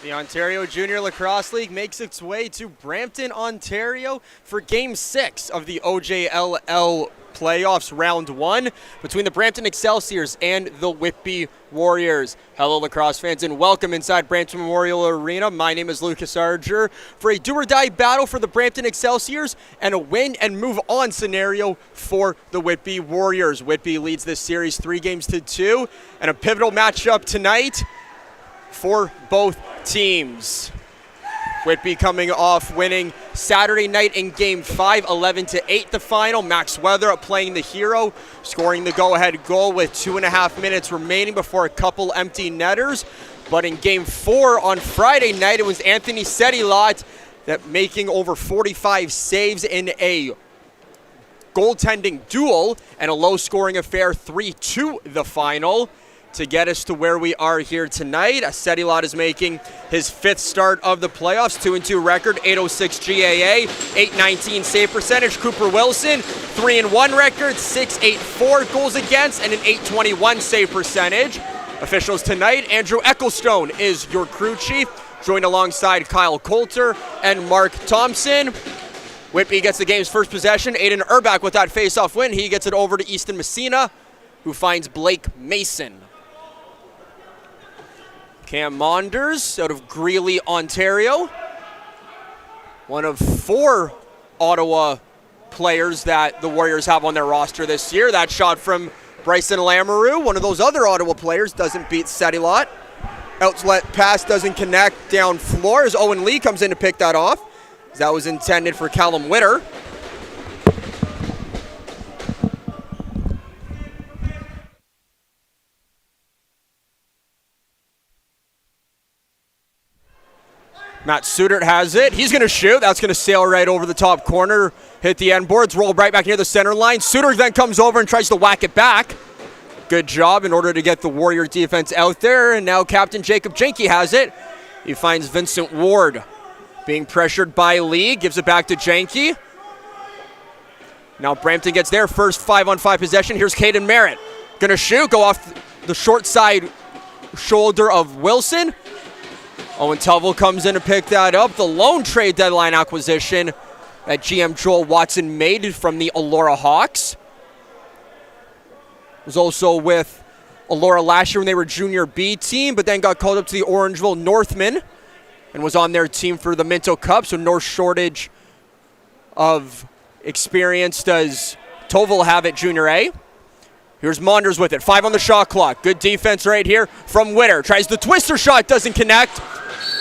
The Ontario Junior Lacrosse League makes its way to Brampton, Ontario for Game 6 of the OJLL playoffs round 1 between the Brampton Excelsiors and the Whitby Warriors. Hello lacrosse fans and welcome inside Brampton Memorial Arena. My name is Lucas Arger for a do-or-die battle for the Brampton Excelsiors and a win and move on scenario for the Whitby Warriors. Whitby leads this series 3-2 and a pivotal matchup tonight for both teams. Whitby coming off winning Saturday night in Game 5, 11-8 the final. Max Weatherup playing the hero, scoring the go-ahead goal with 2.5 minutes remaining before a couple empty netters. But in Game 4 on Friday night, it was Anthony Sedilot that making over 45 saves in a goaltending duel and a low-scoring affair, 3-2 the final, to get us to where we are here tonight. Sedilot is making his 5th start of the playoffs, 2-2 record, 806 GAA, 819 save percentage. Cooper Wilson, 3-1 record, 684 goals against, and an 821 save percentage. Officials tonight, Andrew Ecclestone is your crew chief, joined alongside Kyle Coulter and Mark Thompson. Whitby gets the game's first possession. Aiden Urbach with that face-off win. He gets it over to Easton Messina, who finds Blake Mason. Cam Monders out of Greeley, Ontario. One of 4 Ottawa players that the Warriors have on their roster this year. That shot from Bryson Lamoureux, one of those other Ottawa players, doesn't beat Sedilot. Outlet pass doesn't connect down floor as Owen Lee comes in to pick that off. That was intended for Callum Witter. Matt Sudert has it. He's going to shoot. That's going to sail right over the top corner, hit the end boards, roll right back near the center line. Sudert then comes over and tries to whack it back. Good job in order to get the Warrior defense out there. And now Captain Jacob Jenke has it. He finds Vincent Ward being pressured by Lee. Gives it back to Jenke. Now Brampton gets their first 5-on-5 possession. Here's Caden Merritt. Going to shoot. Go off the short side shoulder of Wilson. Owen Tuvell comes in to pick that up. The lone trade deadline acquisition that GM Joel Watson made from the Elora Hawks. Was also with Elora last year when they were junior B team, but then got called up to the Orangeville Northmen and was on their team for the Minto Cup, so no shortage of experience does Tuvell have at junior A. Here's Monders with it. 5 on the shot clock. Good defense right here from Witter. Tries the twister shot, doesn't connect.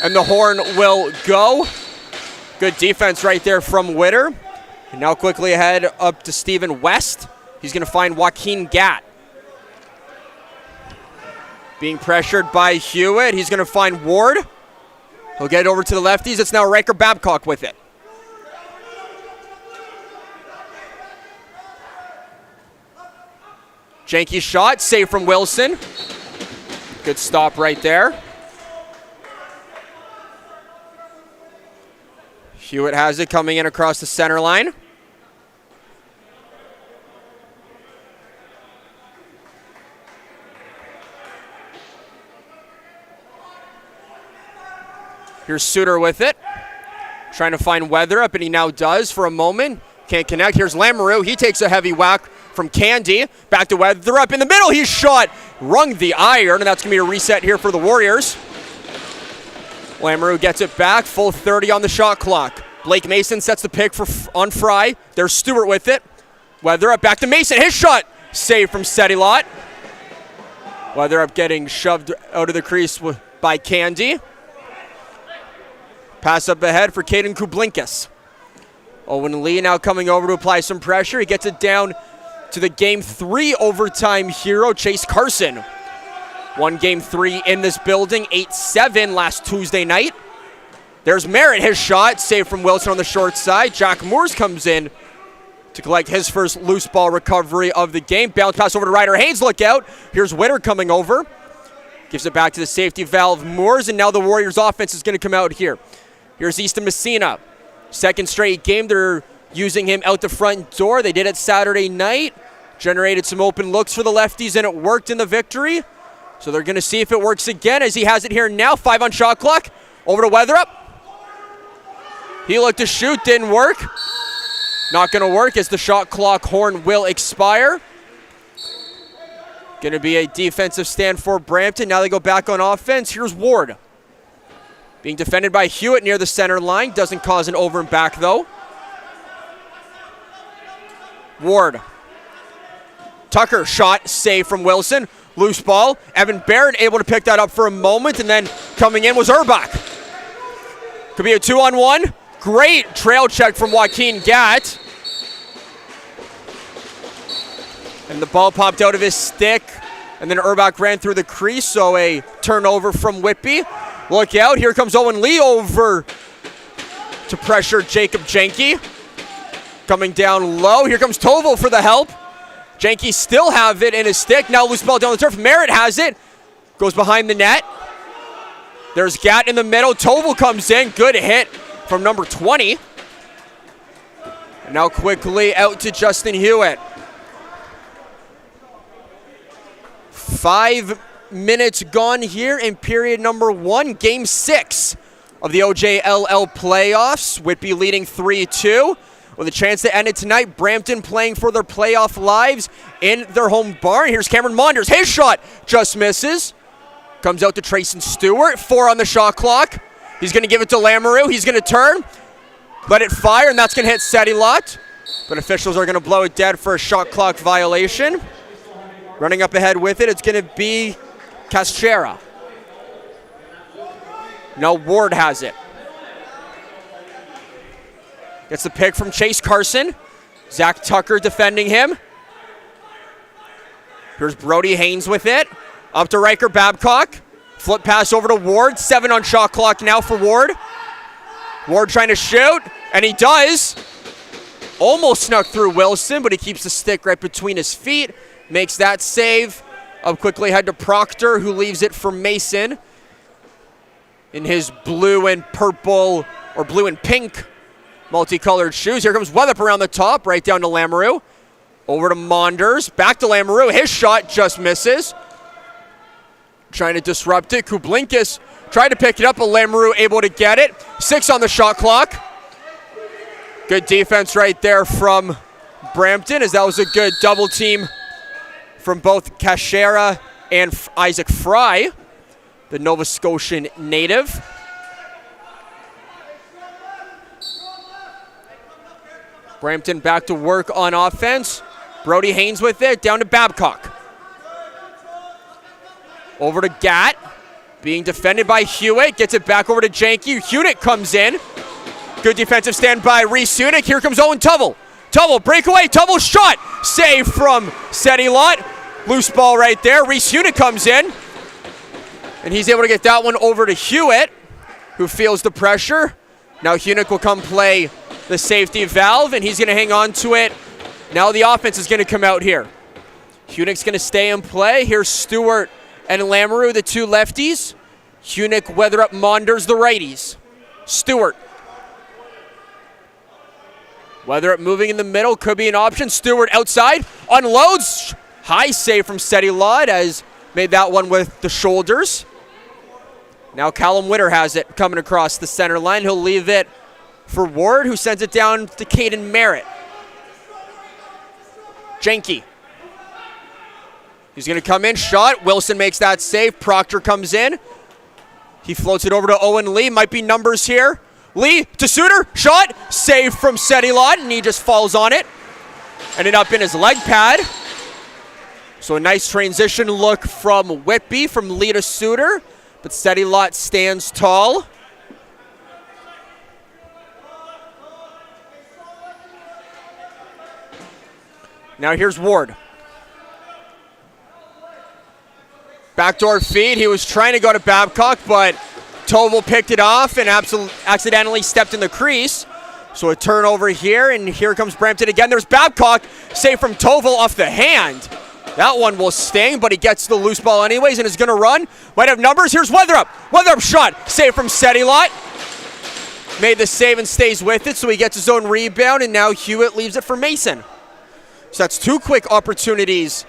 And the horn will go. Good defense right there from Witter. And now quickly ahead up to Stephen West. He's going to find Joaquin Gatt. Being pressured by Hewitt. He's going to find Ward. He'll get it over to the lefties. It's now Riker Babcock with it. Jenke's shot, save from Wilson. Good stop right there. Hewitt has it coming in across the center line. Here's Suter with it. Trying to find Weatherup, and he now does for a moment. Can't connect. Here's Lamoureux. He takes a heavy whack from Candy. Back to Weatherup in the middle. He's shot. Rung the iron, and that's going to be a reset here for the Warriors. Lamoureux gets it back. Full 30 on the shot clock. Blake Mason sets the pick on Fry. There's Stewart with it. Weatherup back to Mason. His shot. Save from Sedilot. Weatherup getting shoved out of the crease by Candy. Pass up ahead for Caden Kublinkas. Owen Lee now coming over to apply some pressure. He gets it down to the Game 3 overtime hero, Chase Carson. Won Game 3 in this building, 8-7 last Tuesday night. There's Merritt, his shot, saved from Wilson on the short side. Jack Moores comes in to collect his first loose ball recovery of the game. Bounce pass over to Ryder Haynes, look out. Here's Witter coming over. Gives it back to the safety valve, Moores, and now the Warriors offense is going to come out here. Here's Easton Messina. Second straight game, they're using him out the front door. They did it Saturday night. Generated some open looks for the lefties, and it worked in the victory. So they're going to see if it works again as he has it here now. 5 on shot clock. Over to Weatherup. He looked to shoot, didn't work. Not going to work as the shot clock horn will expire. Going to be a defensive stand for Brampton. Now they go back on offense. Here's Ward. Being defended by Hewitt near the center line. Doesn't cause an over and back though. Ward. Tucker, shot, save from Wilson. Loose ball. Evan Barrett able to pick that up for a moment, and then coming in was Urbach. Could be a 2-on-1. Great trail check from Joaquin Gatt. And the ball popped out of his stick, and then Urbach ran through the crease, so a turnover from Whitby. Look out, here comes Owen Lee over to pressure Jacob Jenke. Coming down low, here comes Tovel for the help. Jenke still have it in his stick, now loose ball down the turf. Merritt has it, goes behind the net. There's Gatt in the middle, Tovel comes in, good hit from number 20. And now quickly out to Justin Hewitt. 5 minutes gone here in period number 1, game 6 of the OJLL playoffs. Whitby leading 3-2 with a chance to end it tonight. Brampton playing for their playoff lives in their home barn. Here's Cameron Monders. His shot just misses. Comes out to Trayson Stewart. 4 on the shot clock. He's going to give it to Lamoureux. He's going to turn, let it fire, and that's going to hit Sedilot. But officials are going to blow it dead for a shot clock violation. Running up ahead with it, it's going to be Caschera. Now Ward has it. Gets the pick from Chase Carson. Zach Tucker defending him. Here's Brody Haynes with it. Up to Riker Babcock. Flip pass over to Ward. 7 on shot clock now for Ward. Ward trying to shoot, and he does. Almost snuck through Wilson, but he keeps the stick right between his feet. Makes that save. Up quickly head to Proctor, who leaves it for Mason in his blue and purple, or blue and pink multicolored shoes. Here comes Weatherup around the top, right down to Lamoureux. Over to Monders, back to Lamoureux. His shot just misses. Trying to disrupt it. Kublinkas tried to pick it up, but Lamoureux able to get it. 6 on the shot clock. Good defense right there from Brampton, as that was a good double team from both Caschera and Isaac Fry, the Nova Scotian native. Brampton back to work on offense. Brody Haynes with it, down to Babcock. Over to Gatt, being defended by Hewitt, gets it back over to Jenke. Hewitt comes in. Good defensive stand by Reese Hewitt. Here comes Owen Tovel. Tovel, breakaway, Tovel shot. Save from Sedilot. Loose ball right there. Reese Hewitt comes in. And he's able to get that one over to Hewitt, who feels the pressure. Now Hewitt will come play the safety valve, and he's going to hang on to it. Now the offense is going to come out here. Hewitt's going to stay in play. Here's Stewart and Lamoureux, the two lefties. Hewitt, Weatherup, Monders, the righties. Stewart. Weatherup moving in the middle, could be an option. Stewart outside, unloads. High save from Sedilot, as made that one with the shoulders. Now Callum Witter has it coming across the center line. He'll leave it for Ward, who sends it down to Caden Merritt. Jenke. He's going to come in, shot. Wilson makes that save. Proctor comes in. He floats it over to Owen Lee. Might be numbers here. Lee to Suter, shot. Save from Sedilot, and he just falls on it. Ended up in his leg pad. So a nice transition look from Whitby, from Lee to Suter. But Sedilot stands tall. Now here's Ward. Backdoor feed. He was trying to go to Babcock, but Tovel picked it off and accidentally stepped in the crease. So a turnover here, and here comes Brampton again. There's Babcock. Save from Tovel off the hand. That one will sting, but he gets the loose ball anyways and is going to run. Might have numbers. Here's Weatherup. Weatherup shot. Save from Sedilot. Made the save and stays with it, so he gets his own rebound, and now Hewitt leaves it for Mason. So that's 2 quick opportunities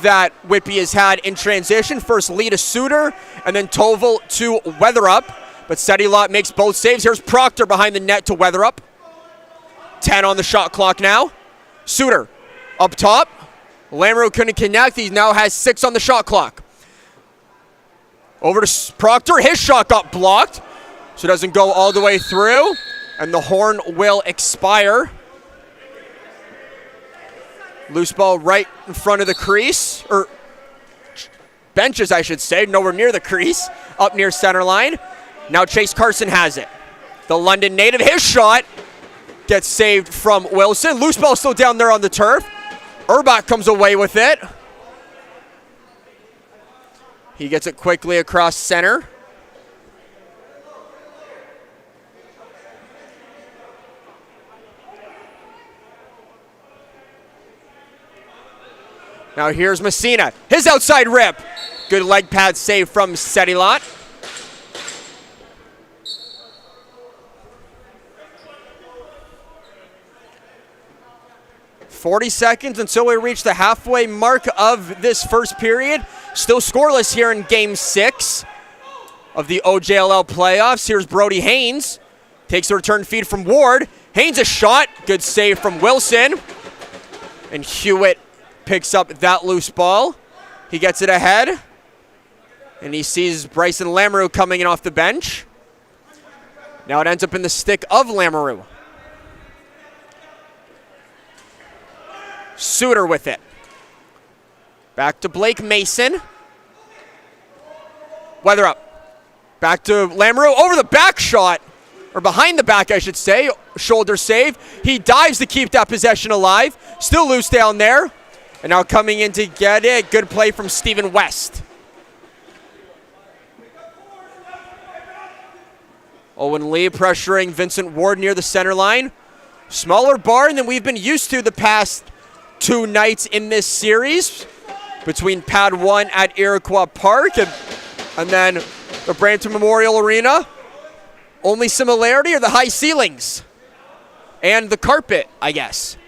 that Whitby has had in transition. First Lee to Suter, and then Tovel to Weatherup. but Sedilot makes both saves. Here's Proctor behind the net to Weatherup. 10 on the shot clock now. Suter up top. Lamoureux couldn't connect. He now has 6 on the shot clock. Over to Proctor. His shot got blocked, so it doesn't go all the way through, and the horn will expire. Loose ball right in front of the crease, or benches, I should say, nowhere near the crease, up near center line. Now Chase Carson has it. The London native, his shot gets saved from Wilson. Loose ball still down there on the turf. Urbach comes away with it. He gets it quickly across center. Now here's Messina. His outside rip. Good leg pad save from Sedilot. "40 seconds until we reach the halfway mark of this first period. Still scoreless here in Game 6 of the OJLL playoffs. Here's Brody Haynes. Takes a return feed from Ward. Haynes a shot. Good save from Wilson. And Hewitt picks up that loose ball. He gets it ahead. And he sees Bryson Lamoureux coming in off the bench. Now it ends up in the stick of Lamoureux. Suter with it. Back to Blake Mason. Weatherup. Back to Lamoureux. Over the back shot. Or behind the back, I should say. Shoulder save. He dives to keep that possession alive. Still loose down there. And now coming in to get it. Good play from Stephen West. Owen Lee pressuring Vincent Ward near the center line. Smaller barn than we've been used to the past 2 nights in this series, between Pad 1 at Iroquois Park and then the Brampton Memorial Arena. Only similarity are the high ceilings and the carpet, I guess.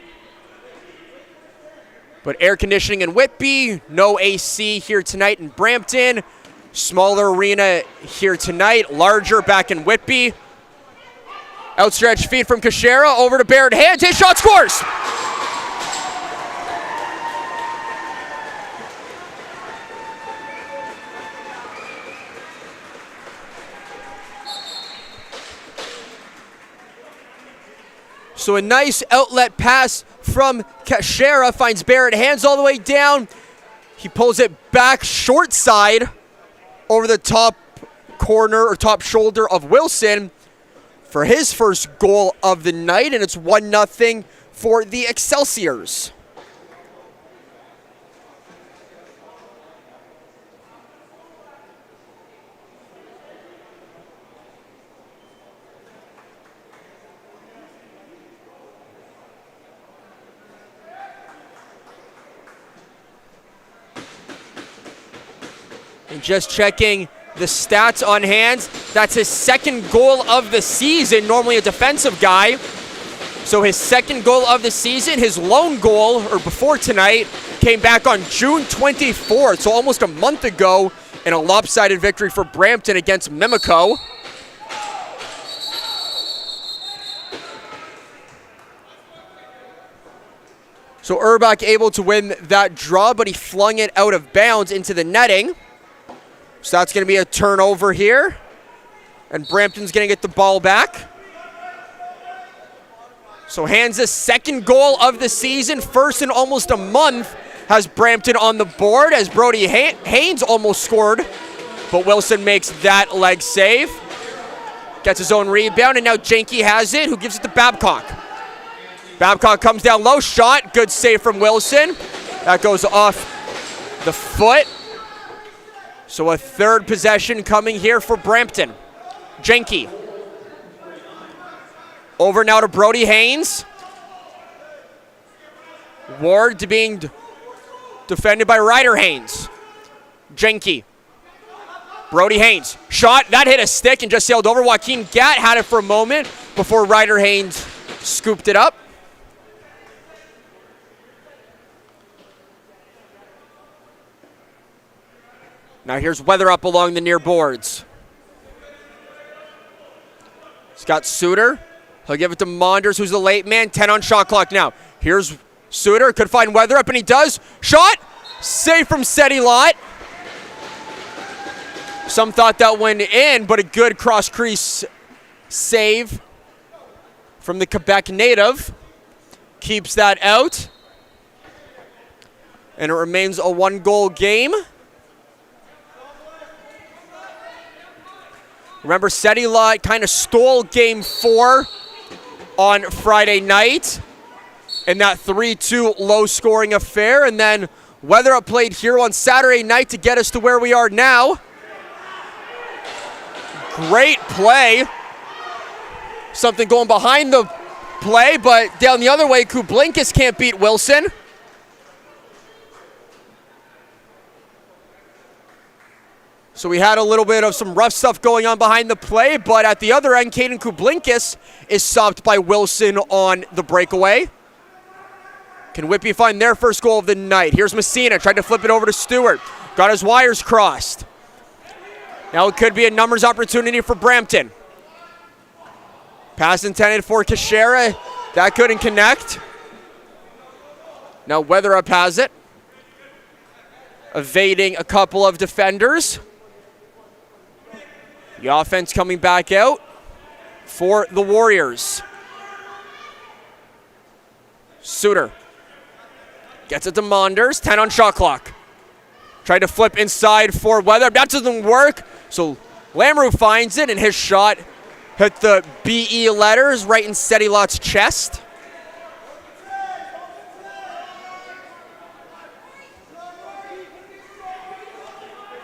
But air conditioning in Whitby, no AC here tonight in Brampton. Smaller arena here tonight, larger back in Whitby. Outstretched feed from Kashera over to Barrett Hands. His shot scores! So a nice outlet pass from Kashera finds Barrett Hands all the way down. He pulls it back short side over the top corner or top shoulder of Wilson for his first goal of the night, and it's 1-0 for the Excelsiors. And just checking the stats on Hands, that's his second goal of the season, normally a defensive guy. So his second goal of the season, his lone goal, or before tonight, came back on June 24th, so almost a month ago, in a lopsided victory for Brampton against Mimico. So Urbach able to win that draw, but he flung it out of bounds into the netting. So that's going to be a turnover here. And Brampton's going to get the ball back. So Hands' second goal of the season, first in almost a month, has Brampton on the board as Brody Haynes almost scored. But Wilson makes that leg save. Gets his own rebound, and now Janke has it, who gives it to Babcock. Babcock comes down low, shot, good save from Wilson. That goes off the foot. So a third possession coming here for Brampton. Janke. Over now to Brody Haynes. Ward to being defended by Ryder Haynes. Janke. Brody Haynes. Shot, that hit a stick and just sailed over. Joaquin Gatt had it for a moment before Ryder Haynes scooped it up. Now here's Weatherup along the near boards. got Suter. He'll give it to Monders, who's the late man. 10 on shot clock now. Here's Suter. Could find Weatherup, and he does. Shot. Save from Seti Lot. Some thought that went in, but a good cross-crease save from the Quebec native. Keeps that out. And it remains a one-goal game. Remember, Seti Lot kind of stole Game 4 on Friday night in that 3-2 low-scoring affair. And then Weatherup played here on Saturday night to get us to where we are now. Great play. Something going behind the play, but down the other way, Kublinkas can't beat Wilson. So we had a little bit of some rough stuff going on behind the play, but at the other end, Caden Kublinkas is stopped by Wilson on the breakaway. Can Whitby find their first goal of the night? Here's Messina, tried to flip it over to Stewart. Got his wires crossed. Now it could be a numbers opportunity for Brampton. Pass intended for Kashera. That couldn't connect. Now Weatherup has it. Evading a couple of defenders. The offense coming back out for the Warriors. Suter gets it to Monders. 10 on shot clock. Tried to flip inside for Weatherup. That doesn't work. So Lamoureux finds it, and his shot hit the BE letters right in Seti Lot's chest.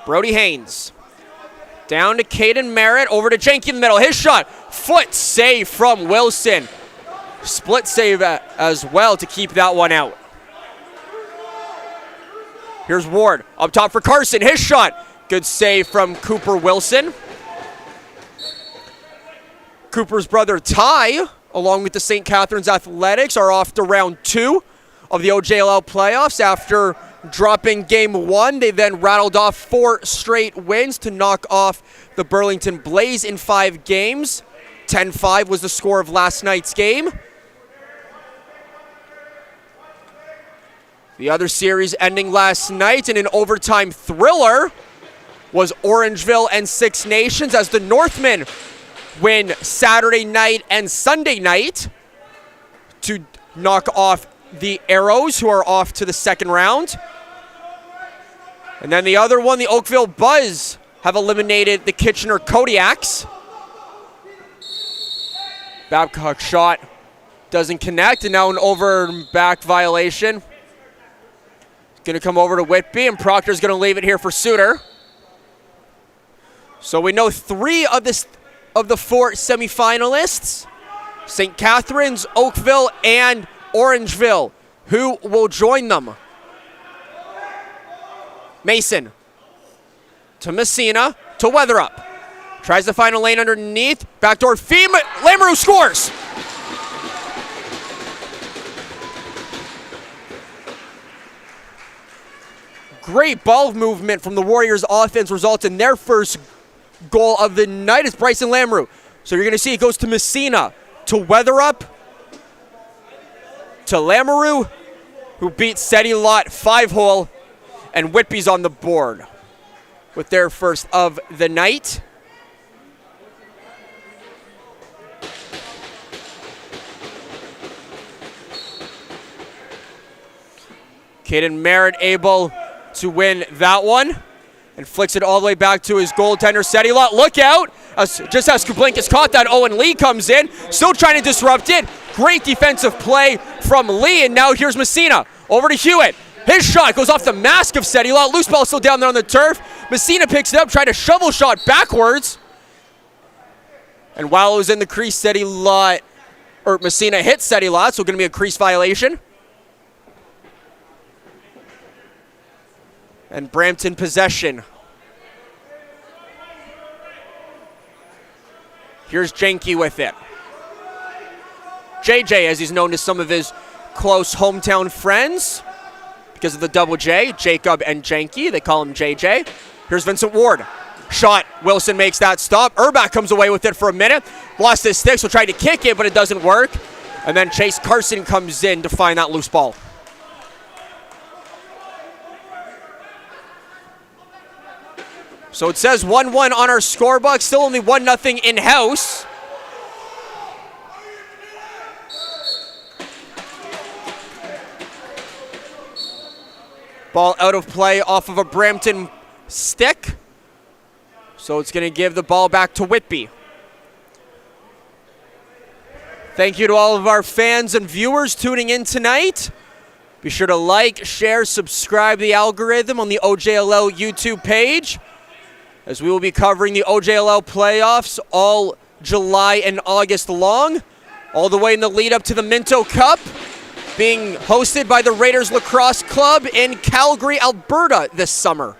Brody Haynes. Down to Caden Merritt, over to Jenke in the middle. His shot, foot save from Wilson. Split save as well to keep that one out. Here's Ward, up top for Carson. His shot, good save from Cooper Wilson. Cooper's brother Ty, along with the St. Catharines Athletics, are off to round 2 of the OJLL playoffs. After dropping game 1, they then rattled off 4 straight wins to knock off the Burlington Blaze in 5 games. 10-5 was the score of last night's game. The other series ending last night in an overtime thriller was Orangeville and Six Nations, as the Northmen win Saturday night and Sunday night to knock off the Arrows, who are off to the second round. And then the other one, the Oakville Buzz, have eliminated the Kitchener Kodiaks. Babcock's shot doesn't connect, and now an over and back violation. Going to come over to Whitby, and Proctor's going to leave it here for Suter. So we know 3 of the 4 semifinalists, St. Catharines, Oakville, and Orangeville. Who will join them? Mason to Messina to Weatherup. Tries to find a lane underneath. Backdoor feed. Lamoureux scores. Great ball movement from the Warriors offense results in their first goal of the night. Is Bryson Lamoureux. So you're going to see it goes to Messina, to Weatherup, to Lamoureux, who beat Seti Lot 5-hole, and Whitby's on the board with their first of the night. Caden Merritt able to win that one and flicks it all the way back to his goaltender, Seti Lot. Look out! Just as Kublinkas caught that, Owen Lee comes in, still trying to disrupt it. Great defensive play from Lee, and now here's Messina. Over to Hewitt. His shot goes off the mask of Seti Lot. Loose ball still down there on the turf. Messina picks it up, trying to shovel shot backwards. And while it was in the crease, Messina hit Seti Lot, so going to be a crease violation. And Brampton possession. Here's Jenke with it. JJ, as he's known to some of his close hometown friends because of the double J, Jacob and Jenke. They call him JJ. Here's Vincent Ward. Shot. Wilson makes that stop. Urbach comes away with it for a minute. Lost his stick, so tried to kick it, but it doesn't work. And then Chase Carson comes in to find that loose ball. So it says 1-1 on our scorebook. Still only 1-0 in-house. Ball out of play off of a Brampton stick. So it's going to give the ball back to Whitby. Thank you to all of our fans and viewers tuning in tonight. Be sure to like, share, subscribe to the algorithm on the OJLL YouTube page, as we will be covering the OJLL playoffs all July and August long, all the way in the lead up to the Minto Cup, being hosted by the Raiders Lacrosse Club in Calgary, Alberta this summer.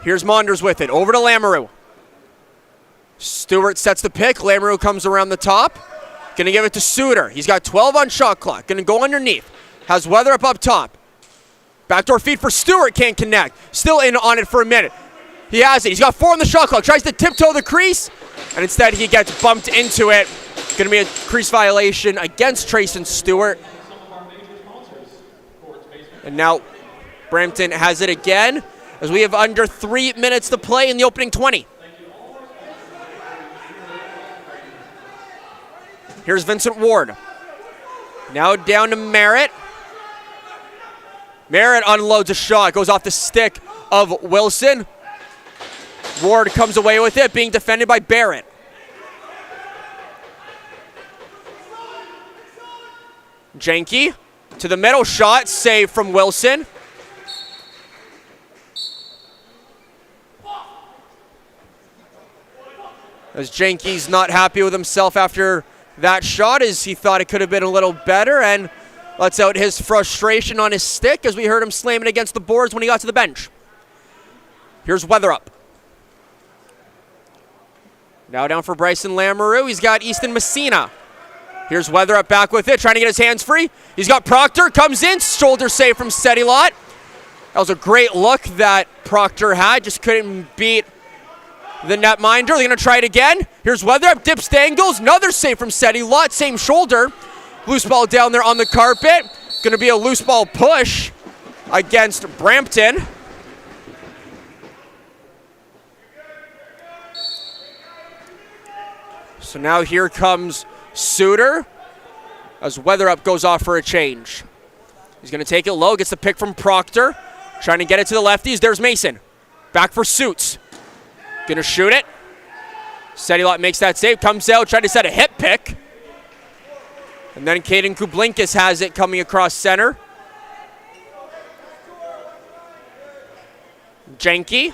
Here's Monders with it, over to Lamoureux. Stewart sets the pick, Lamoureux comes around the top. Gonna give it to Suter, he's got 12 on shot clock, gonna go underneath. Has Weatherup up top. Backdoor feed for Stewart, can't connect. Still in on it for a minute. He has it, he's got 4 on the shot clock, tries to tiptoe the crease, and instead he gets bumped into it. Gonna be a crease violation against Trayson Stewart. And now Brampton has it again, as we have under 3 minutes to play in the opening 20. Here's Vincent Ward. Now down to Merritt. Merritt unloads a shot, goes off the stick of Wilson. Ward comes away with it, being defended by Barrett. Jenke to the middle, shot, save from Wilson. As Jenke's not happy with himself after that shot, as he thought it could have been a little better, and lets out his frustration on his stick as we heard him slamming against the boards when he got to the bench. Here's Weatherup. Now down for Bryson Lamoureux. He's got Easton Messina. Here's Weatherup back with it, trying to get his hands free. He's got Proctor, comes in, shoulder save from Sedilot. That was a great look that Proctor had, just couldn't beat the netminder. They're going to try it again. Here's Weatherup, dips dangles, another save from Sedilot, same shoulder. Loose ball down there on the carpet. Going to be a loose ball push against Brampton. So now here comes Suter as Weatherup goes off for a change. He's going to take it low, gets the pick from Proctor. Trying to get it to the lefties. There's Mason. Back for Suits. Going to shoot it. Sedilot makes that save, comes out, trying to set a hip pick. And then Caden Kublinkas has it coming across center. Jenke.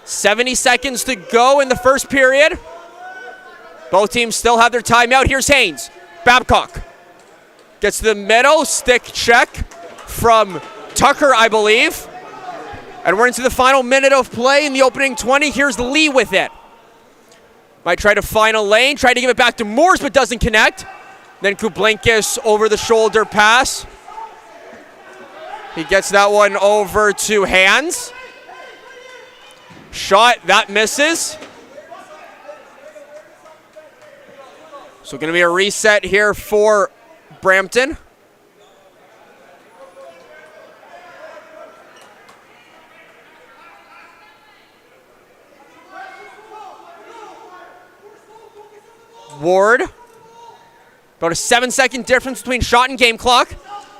70 seconds to go in the first period. Both teams still have their timeout. Here's Haynes. Babcock gets to the middle. Stick check from Tucker, I believe. And we're into the final minute of play in the opening 20. Here's Lee with it. Might try to find a lane. Try to give it back to Moores, but doesn't connect. Then Kublinkas over the shoulder pass. He gets that one over to Hands. Shot, that misses. So going to be a reset here for Brampton. Ward. About a 7-second difference between shot and game clock.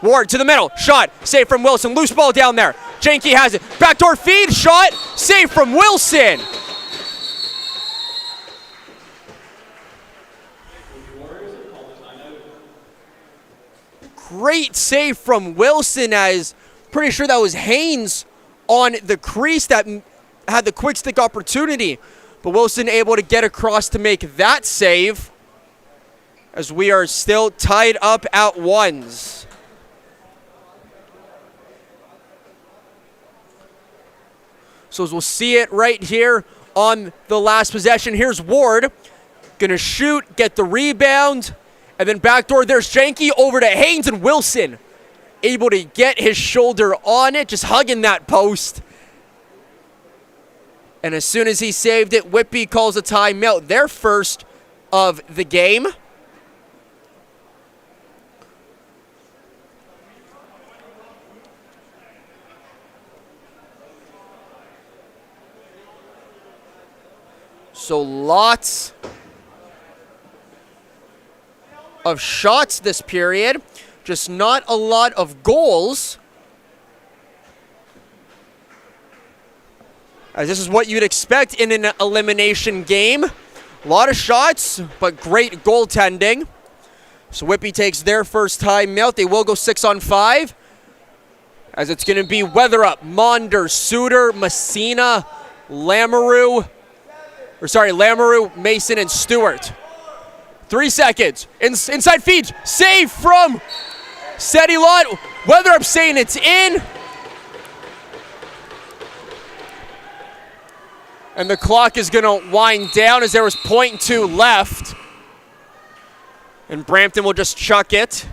Ward to the middle. Shot. Save from Wilson. Loose ball down there. Jenke has it. Backdoor feed. Shot. Save from Wilson. Great save from Wilson, as pretty sure that was Haynes on the crease that had the quick stick opportunity. But Wilson able to get across to make that save, as we are still tied up at ones. So as we'll see it right here on the last possession. Here's Ward. Gonna shoot, get the rebound, and then backdoor. There's Jenke over to Haynes, and Wilson able to get his shoulder on it, just hugging that post. And as soon as he saved it, Whitby calls a timeout, their first of the game. So lots of shots this period, just not a lot of goals. As this is what you'd expect in an elimination game. A lot of shots, but great goaltending. So Whitby takes their first timeout. They will go 6-on-5. As it's going to be Weatherup, Monder, Suter, Messina, Lamoureux, Mason, and Stewart. 3 seconds. Inside feed. Save from Sedilot. Weatherup saying it's in. And the clock is going to wind down as there was 0.2 left. And Brampton will just chuck it.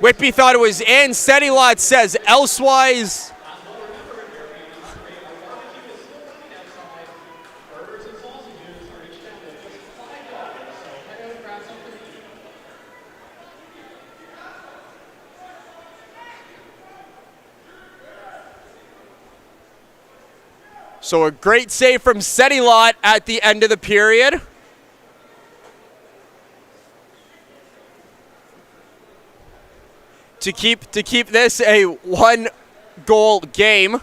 Whitby thought it was in. Sedilot says elsewise. So a great save from Sedilot at the end of the period. To keep this a one-goal game.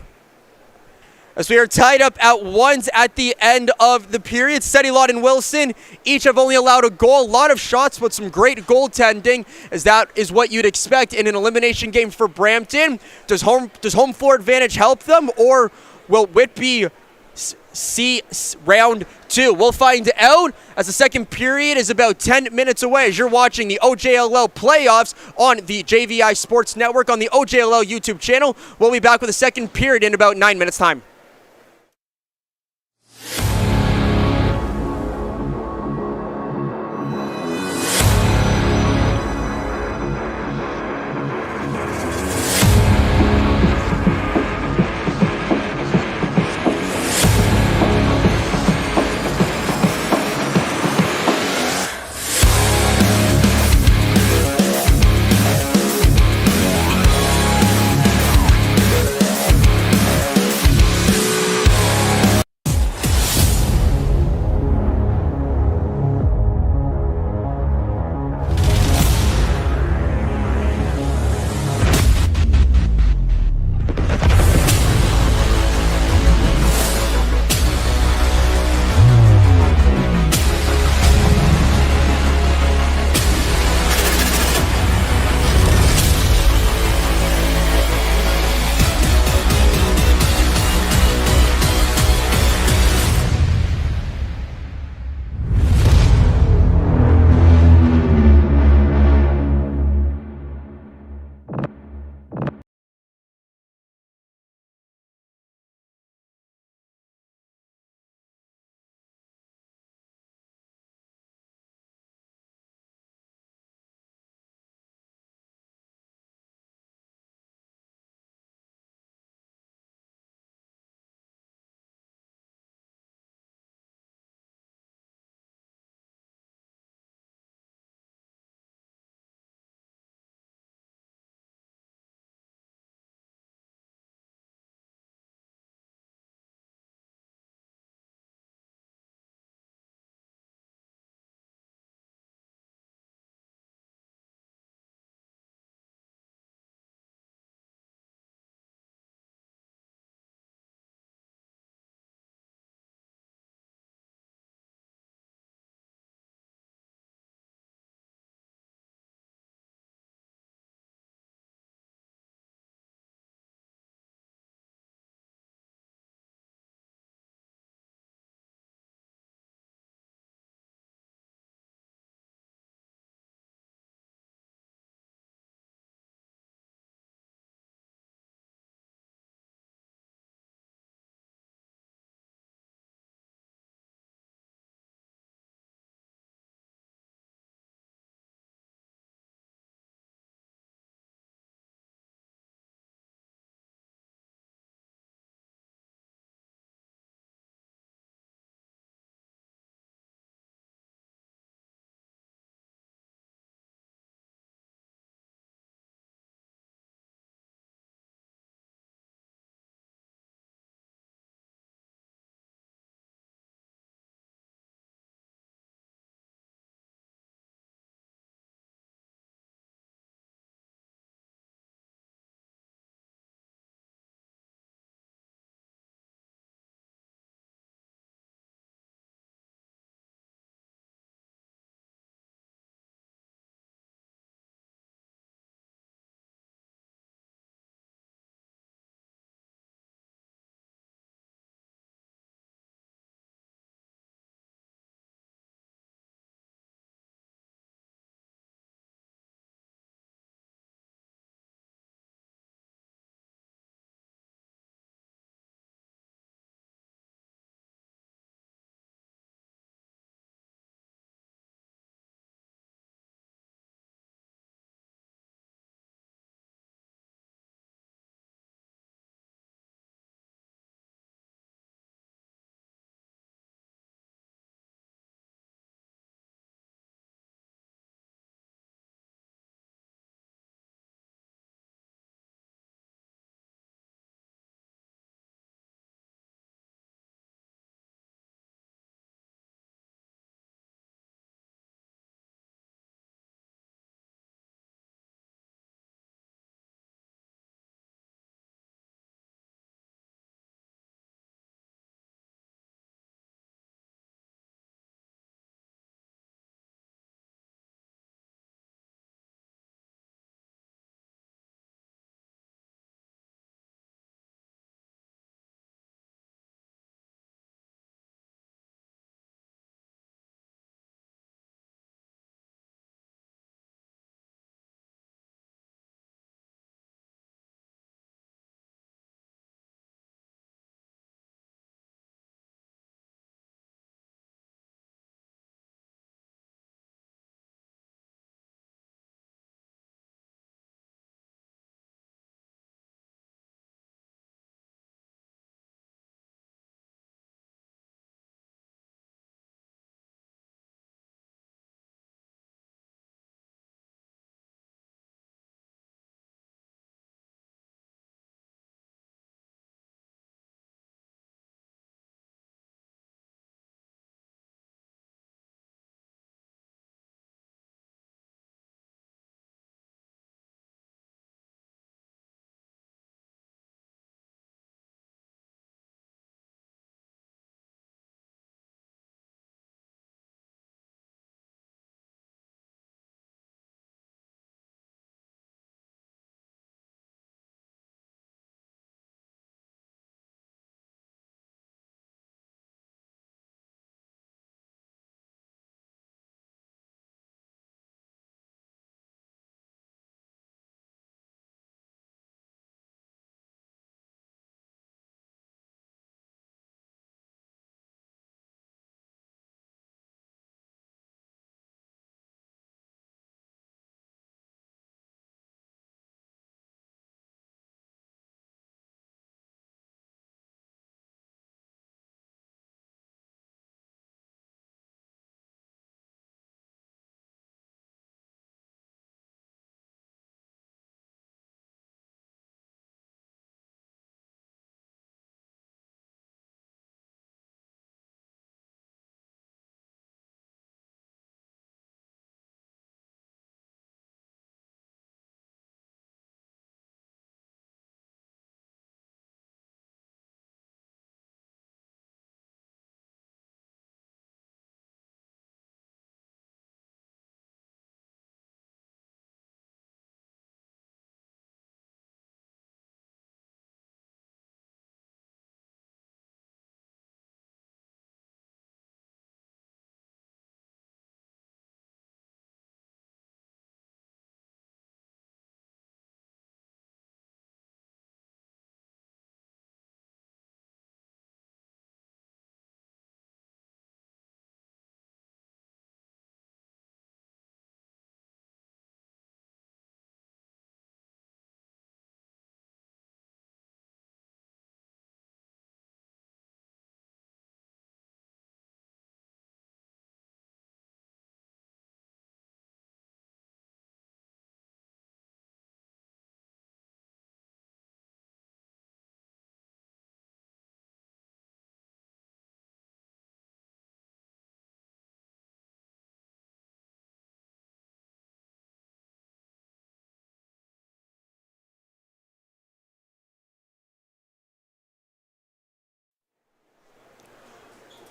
As we are tied up at 1 at the end of the period. Sedilot and Wilson each have only allowed a goal. A lot of shots, but some great goaltending, as that is what you'd expect in an elimination game for Brampton. Does home floor advantage help them, or will Whitby see round 2? We'll find out as the second period is about 10 minutes away as you're watching the OJLL playoffs on the JVI Sports Network on the OJLL YouTube channel. We'll be back with the second period in about 9 minutes' time.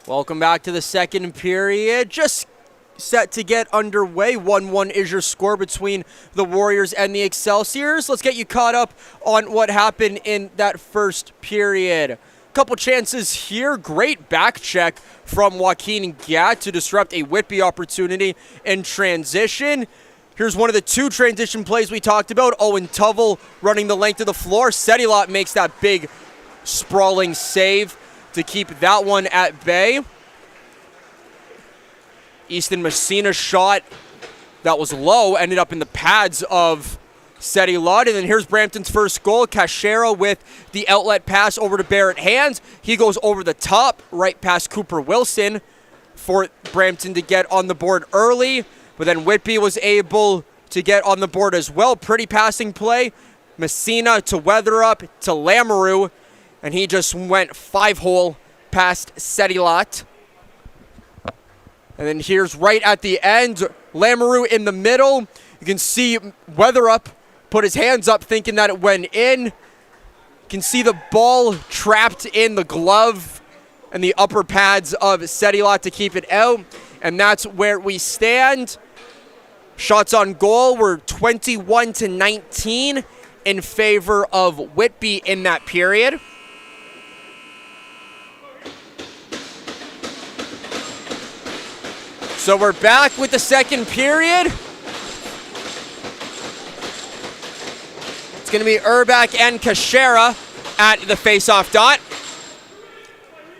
Welcome back to the second period. Just set to get underway. 1-1 is your score between the Warriors and the Excelsiors. Let's get you caught up on what happened in that first period. Couple chances here. Great back check from Joaquin Gatt to disrupt a Whitby opportunity in transition. Here's one of the two transition plays we talked about. Owen Tuvell running the length of the floor. Sedilot makes that big sprawling save to keep that one at bay. Easton Messina's shot that was low ended up in the pads of Sedilot. And then here's Brampton's first goal. Cachera with the outlet pass over to Barrett Hands. He goes over the top, right past Cooper Wilson for Brampton to get on the board early. But then Whitby was able to get on the board as well. Pretty passing play. Messina to Weatherup to Lamoureux. And he just went 5-hole past Sedilot. And then here's right at the end, Lamoureux in the middle. You can see Weatherup put his hands up thinking that it went in. You can see the ball trapped in the glove and the upper pads of Sedilot to keep it out. And that's where we stand. Shots on goal were 21-19 in favor of Whitby in that period. So we're back with the second period. It's going to be Urbach and Cachera at the face-off dot.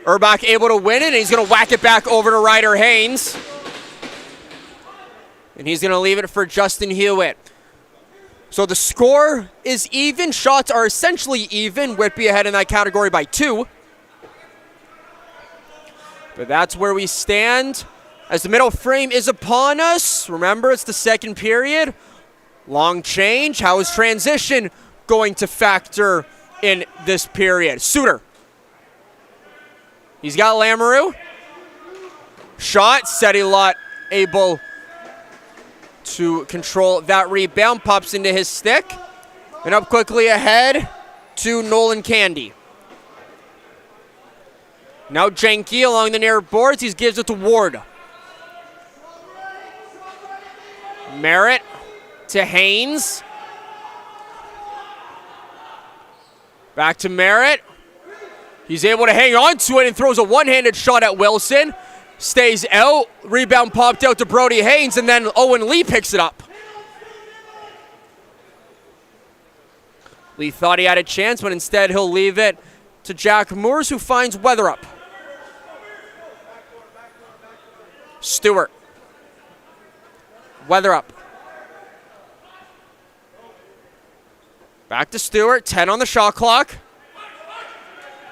Urbach able to win it, and he's going to whack it back over to Ryder Haynes. And he's going to leave it for Justin Hewitt. So the score is even. Shots are essentially even. Whitby ahead in that category by 2. But that's where we stand. As the middle frame is upon us, remember it's the second period. Long change. How is transition going to factor in this period? Suter. He's got Lamoureux. Shot. Sedilot able to control that rebound. Pops into his stick. And up quickly ahead to Nolan Candy. Now Jenke along the near boards. He gives it to Ward. Merritt to Haynes. Back to Merritt. He's able to hang on to it and throws a one-handed shot at Wilson. Stays out. Rebound popped out to Brody Haynes, and then Owen Lee picks it up. Lee thought he had a chance, but instead he'll leave it to Jack Moores, who finds Weatherup. Stewart. Weatherup. Back to Stewart, 10 on the shot clock.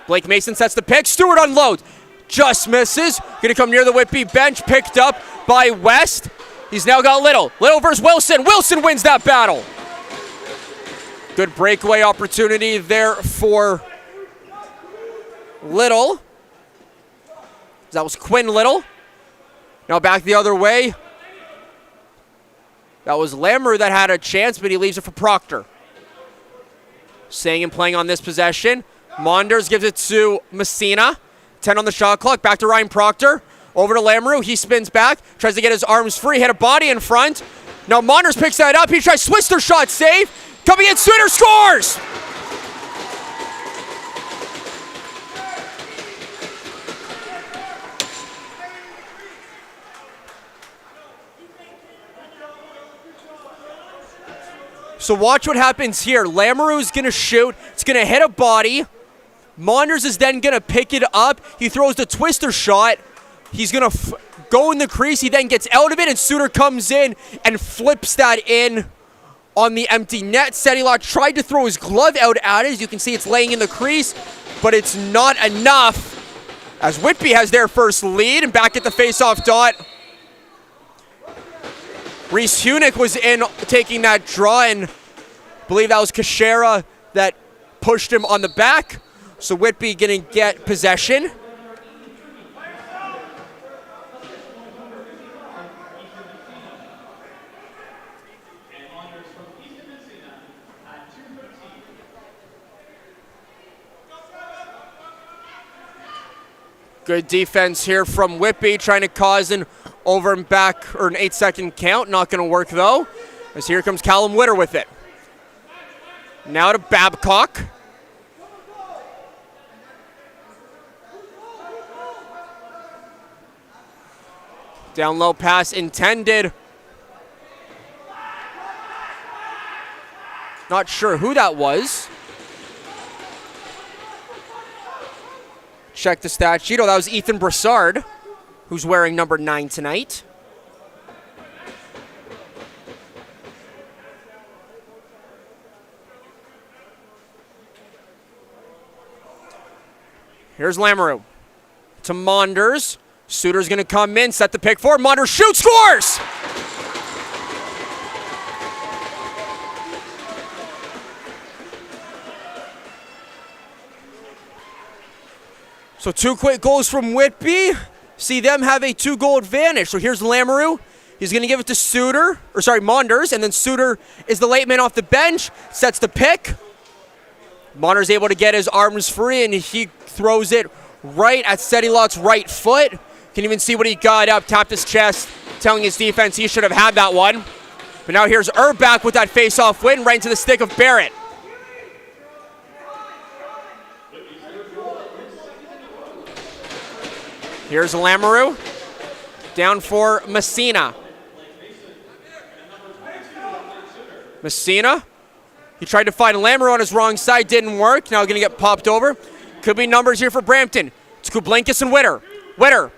Blake Mason sets the pick. Stewart unloads. Just misses. Going to come near the Whitby bench. Picked up by West. He's now got Little. Little versus Wilson. Wilson wins that battle. Good breakaway opportunity there for Little. That was Quinn Little. Now back the other way. That was Lamoureux that had a chance, but he leaves it for Proctor. Staying and playing on this possession. Monders gives it to Messina. 10 on the shot clock. Back to Ryan Proctor. Over to Lamoureux. He spins back. Tries to get his arms free. Hit a body in front. Now Monders picks that up. He tries Swister shot save. Coming in. Suter scores! So watch what happens here. Lamoureux is going to shoot. It's going to hit a body. Monders is then going to pick it up. He throws the twister shot. He's going to go in the crease. He then gets out of it, and Suter comes in and flips that in on the empty net. Sedilot tried to throw his glove out at it. As you can see, it's laying in the crease, but it's not enough. As Whitby has their first lead, and back at the face-off dot, Reese Hunick was in taking that draw, and I believe that was Cachera that pushed him on the back. So Whitby going to get possession. Good defense here from Whitby, trying to cause an over and back, or an 8-second count. Not going to work, though, as here comes Callum Witter with it. Now to Babcock. Down low pass intended. Not sure who that was. Check the stat sheet. Oh, that was Ethan Brassard, who's wearing number 9 tonight. Here's Lamoureux to Monders. Suter's going to come in, set the pick forward. Monders shoots, scores! So 2 quick goals from Whitby. See them have a 2-goal advantage. So here's Lamoureux. He's going to give it to Monders, and then Suter is the late man off the bench, sets the pick. Monders able to get his arms free, and he throws it right at Sedilot's right foot. Can even see what he got up, tapped his chest, telling his defense he should have had that one. But now here's Urbach with that face-off win right into the stick of Barrett. Here's Lamoureux, down for Messina. Messina, he tried to find Lamoureux on his wrong side, didn't work. Now going to get popped over. Could be numbers here for Brampton. It's Kublinkas and Witter. Witter,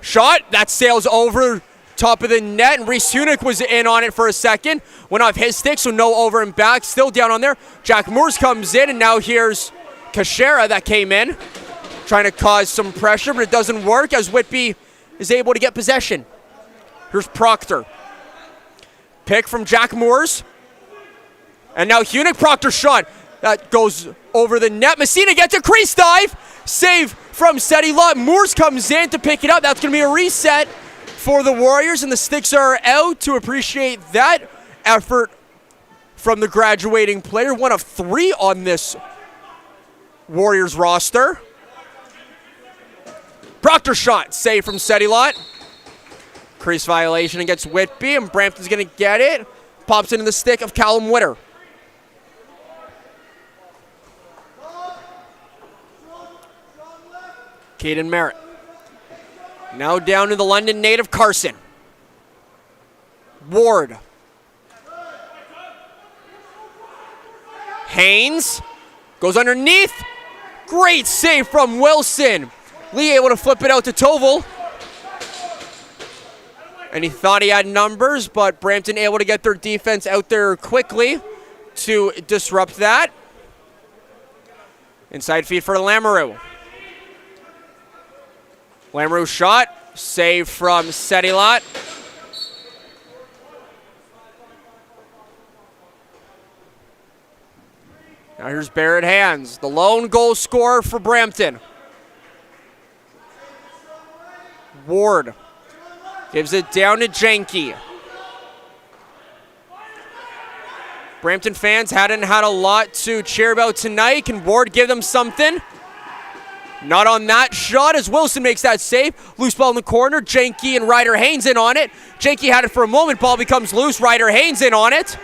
shot, that sails over top of the net, and Reese Hunick was in on it for a second. Went off his stick, so no over and back. Still down on there. Jack Moores comes in, and now here's Kashera that came in, trying to cause some pressure, but it doesn't work as Whitby is able to get possession. Here's Proctor. Pick from Jack Moores. And now Hunick, Proctor shot. That goes over the net. Messina gets a crease dive. Save from Sedilot. Moores comes in to pick it up. That's going to be a reset for the Warriors, and the sticks are out to appreciate that effort from the graduating player. 1 of 3 on this Warriors roster. Proctor shot, save from Sedilot. Crease violation against Whitby, and Brampton's going to get it. Pops into the stick of Callum Witter. Caden Merritt. Now down to the London native Carson. Ward. Haynes goes underneath. Great save from Wilson. Lee able to flip it out to Toval. And he thought he had numbers, but Brampton able to get their defense out there quickly to disrupt that. Inside feed for Lamoureux. Lamoureux shot, save from Sedilot. Now here's Barrett Hands, the lone goal scorer for Brampton. Ward gives it down to Jenke. Brampton fans hadn't had a lot to cheer about tonight. Can Ward give them something? Not on that shot as Wilson makes that save. Loose ball in the corner. Jenke and Ryder Haynes in on it. Jenke had it for a moment. Ball becomes loose. Ryder Haynes in on it.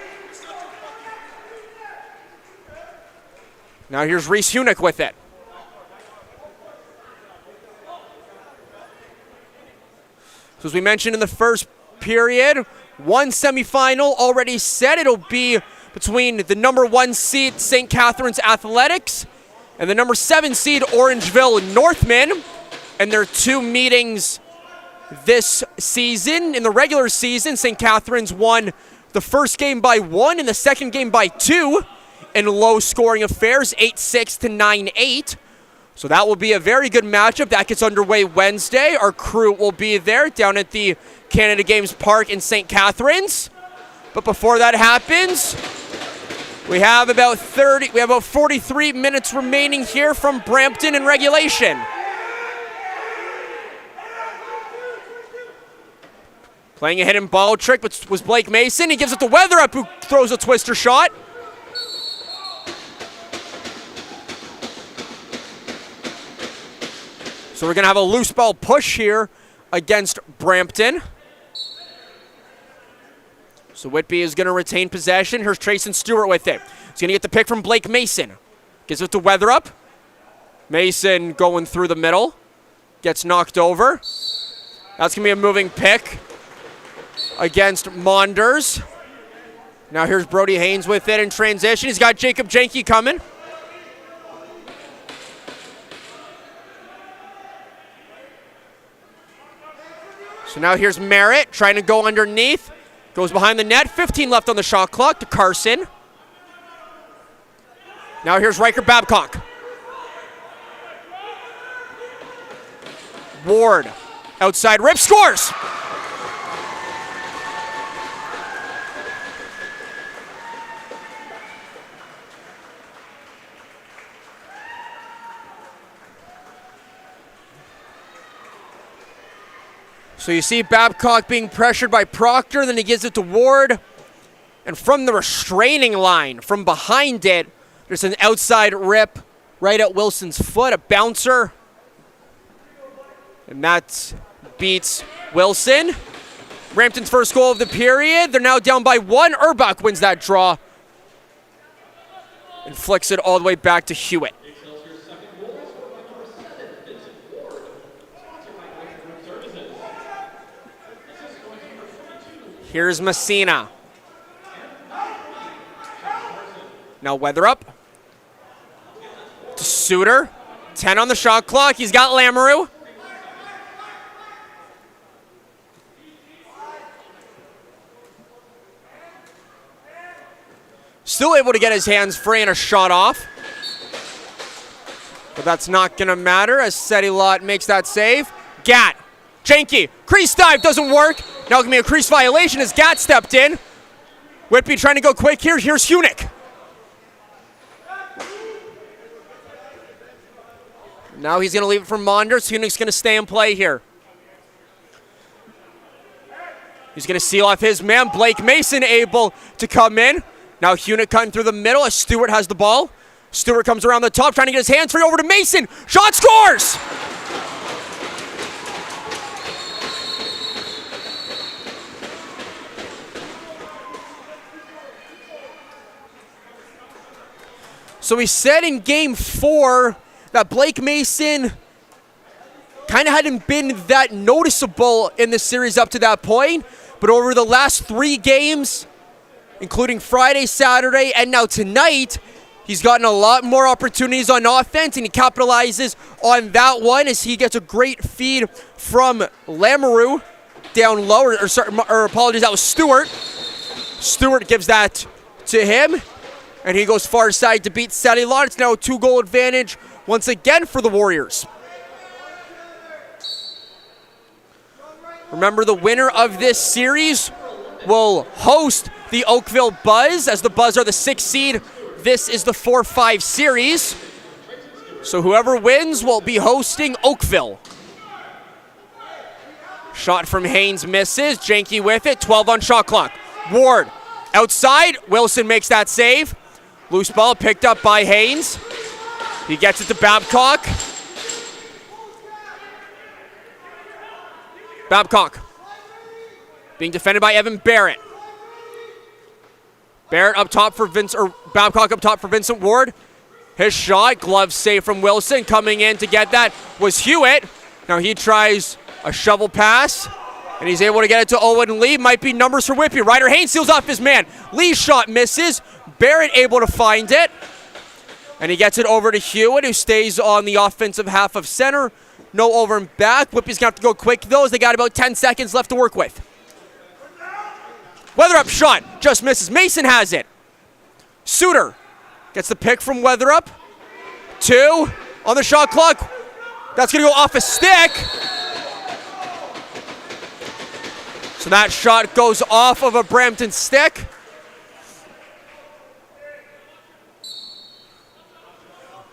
Now here's Reese Hunick with it. So as we mentioned in the first period, 1 semifinal already set. It'll be between the number 1 seed St. Catharines Athletics and the number 7 seed Orangeville Northmen. And their 2 meetings this season. In the regular season, St. Catharines won the first game by 1 and the second game by 2 in low-scoring affairs, 8-6 to 9-8. So that will be a very good matchup. That gets underway Wednesday. Our crew will be there down at the Canada Games Park in St. Catharines. But before that happens, we have about 43 minutes remaining here from Brampton in regulation. Playing a hidden ball trick, but was Blake Mason. He gives it to Weatherup, who throws a twister shot. So we're going to have a loose ball push here against Brampton. So Whitby is going to retain possession. Here's Trayson Stewart with it. He's going to get the pick from Blake Mason. Gives it to Weatherup. Mason going through the middle. Gets knocked over. That's going to be a moving pick against Monders. Now here's Brody Haynes with it in transition. He's got Jacob Jenke coming. So now here's Merritt trying to go underneath. Goes behind the net. 15 left on the shot clock to Carson. Now here's Riker Babcock. Ward. Outside rip, scores! So you see Babcock being pressured by Proctor, then he gives it to Ward. And from the restraining line, from behind it, there's an outside rip right at Wilson's foot, a bouncer. And that beats Wilson. Brampton's first goal of the period. They're now down by 1. Urbach wins that draw and flicks it all the way back to Hewitt. Here's Messina. Now Weatherup to Suter. 10 on the shot clock. He's got Lamoureux. Still able to get his hands free and a shot off. But that's not going to matter as Sedilot makes that save. Gat. Jenke. Crease dive doesn't work. Now it's going to be a crease violation as Gat stepped in. Whitby trying to go quick here. Here's Hunick. Now he's going to leave it for Monders. Hunick's going to stay in play here. He's going to seal off his man. Blake Mason able to come in. Now Hunick cutting through the middle as Stewart has the ball. Stewart comes around the top trying to get his hands free over to Mason. Shot, scores! So we said in game 4 that Blake Mason kind of hadn't been that noticeable in the series up to that point. But over the last 3 games, including Friday, Saturday, and now tonight, he's gotten a lot more opportunities on offense, and he capitalizes on that one as he gets a great feed from Lamoureux down low, or apologies, that was Stewart. Stewart gives that to him, and he goes far side to beat Sedilot. It's now a 2-goal advantage once again for the Warriors. Remember, the winner of this series will host the Oakville Buzz, as the Buzz are the 6th seed. This is the 4-5 series. So whoever wins will be hosting Oakville. Shot from Haynes misses. Jenke with it. 12 on shot clock. Ward outside. Wilson makes that save. Loose ball picked up by Haynes. He gets it to Babcock. Babcock being defended by Evan Barrett. Barrett up top for Babcock up top for Vincent Ward. His shot, glove save from Wilson. Coming in to get that was Hewitt. Now he tries a shovel pass, and he's able to get it to Owen Lee. Might be numbers for Whitby. Ryder Haynes seals off his man. Lee's shot misses. Barrett able to find it. And he gets it over to Hewitt, who stays on the offensive half of center. No over and back. Whitby's going to have to go quick, though, as they got about 10 seconds left to work with. Weatherup shot. Just misses. Mason has it. Suter gets the pick from Weatherup. 2 on the shot clock. That's going to go off a stick. So that shot goes off of a Brampton stick.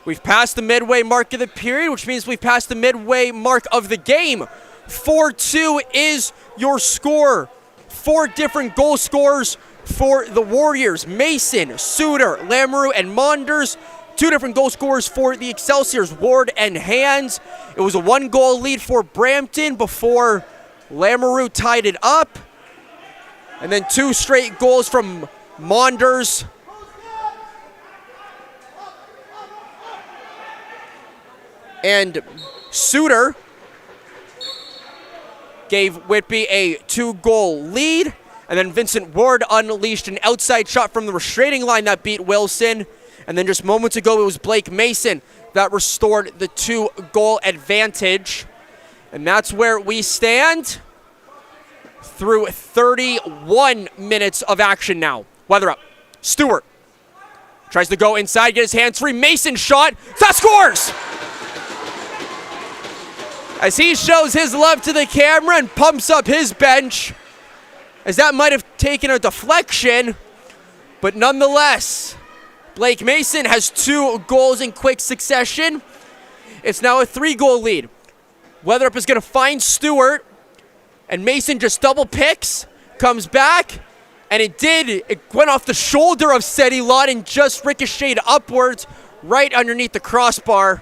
We've passed the midway mark of the period, which means we've passed the midway mark of the game. 4-2 is your score. 4 different goal scorers for the Warriors. Mason, Suter, Lamoureux, and Monders. two different goal scorers for the Excelsiors, Ward and Hands. It was a 1-goal lead for Brampton before Lamoureux tied it up. And then 2 straight goals from Monders. And Suter gave Whitby a 2-goal lead. And then Vincent Ward unleashed an outside shot from the restraining line that beat Wilson. And then just moments ago, it was Blake Mason that restored the 2-goal advantage. And that's where we stand through 31 minutes of action now. Weather up. Stewart tries to go inside, get his hands free. Mason shot. That scores! As he shows his love to the camera and pumps up his bench, as that might have taken a deflection, but nonetheless, Blake Mason has 2 goals in quick succession. It's now a 3-goal lead. Weatherup is going to find Stewart, and Mason just double picks, comes back, and it went off the shoulder of Seti Lott and just ricocheted upwards right underneath the crossbar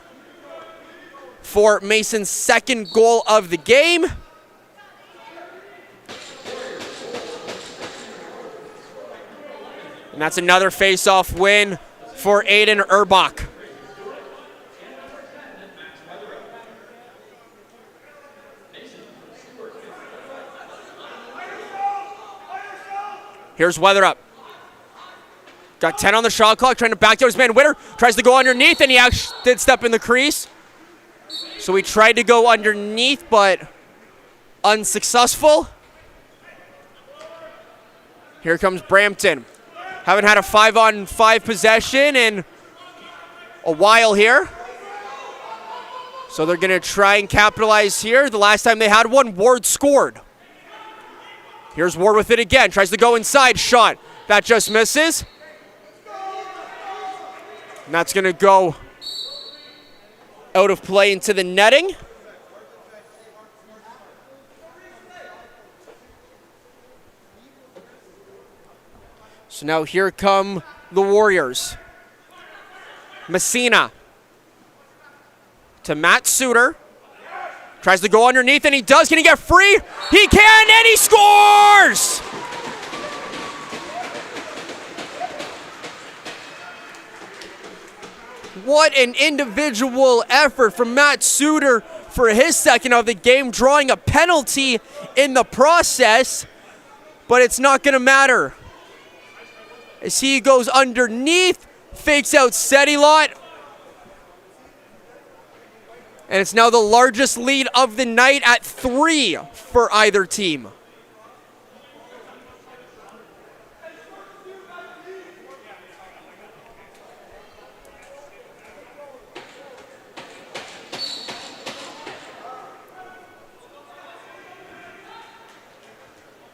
for Mason's 2nd goal of the game. And that's another face-off win for Aiden Erbach. Here's Weatherup. Got 10 on the shot clock, trying to back down his man. Witter tries to go underneath, and he actually did step in the crease. So he tried to go underneath, but unsuccessful. Here comes Brampton. Haven't had a 5-on-5 possession in a while here. So they're going to try and capitalize here. The last time they had one, Ward scored. Here's Ward with it again. Tries to go inside. Shot. That just misses. And that's going to go out of play into the netting. So now here come the Warriors. Messina to Matt Suter. Tries to go underneath, and he does. Can he get free? He can, and he scores! What an individual effort from Matt Suter for his 2nd of the game, drawing a penalty in the process, but it's not going to matter. As he goes underneath, fakes out Seti Lott. And it's now the largest lead of the night at 3 for either team.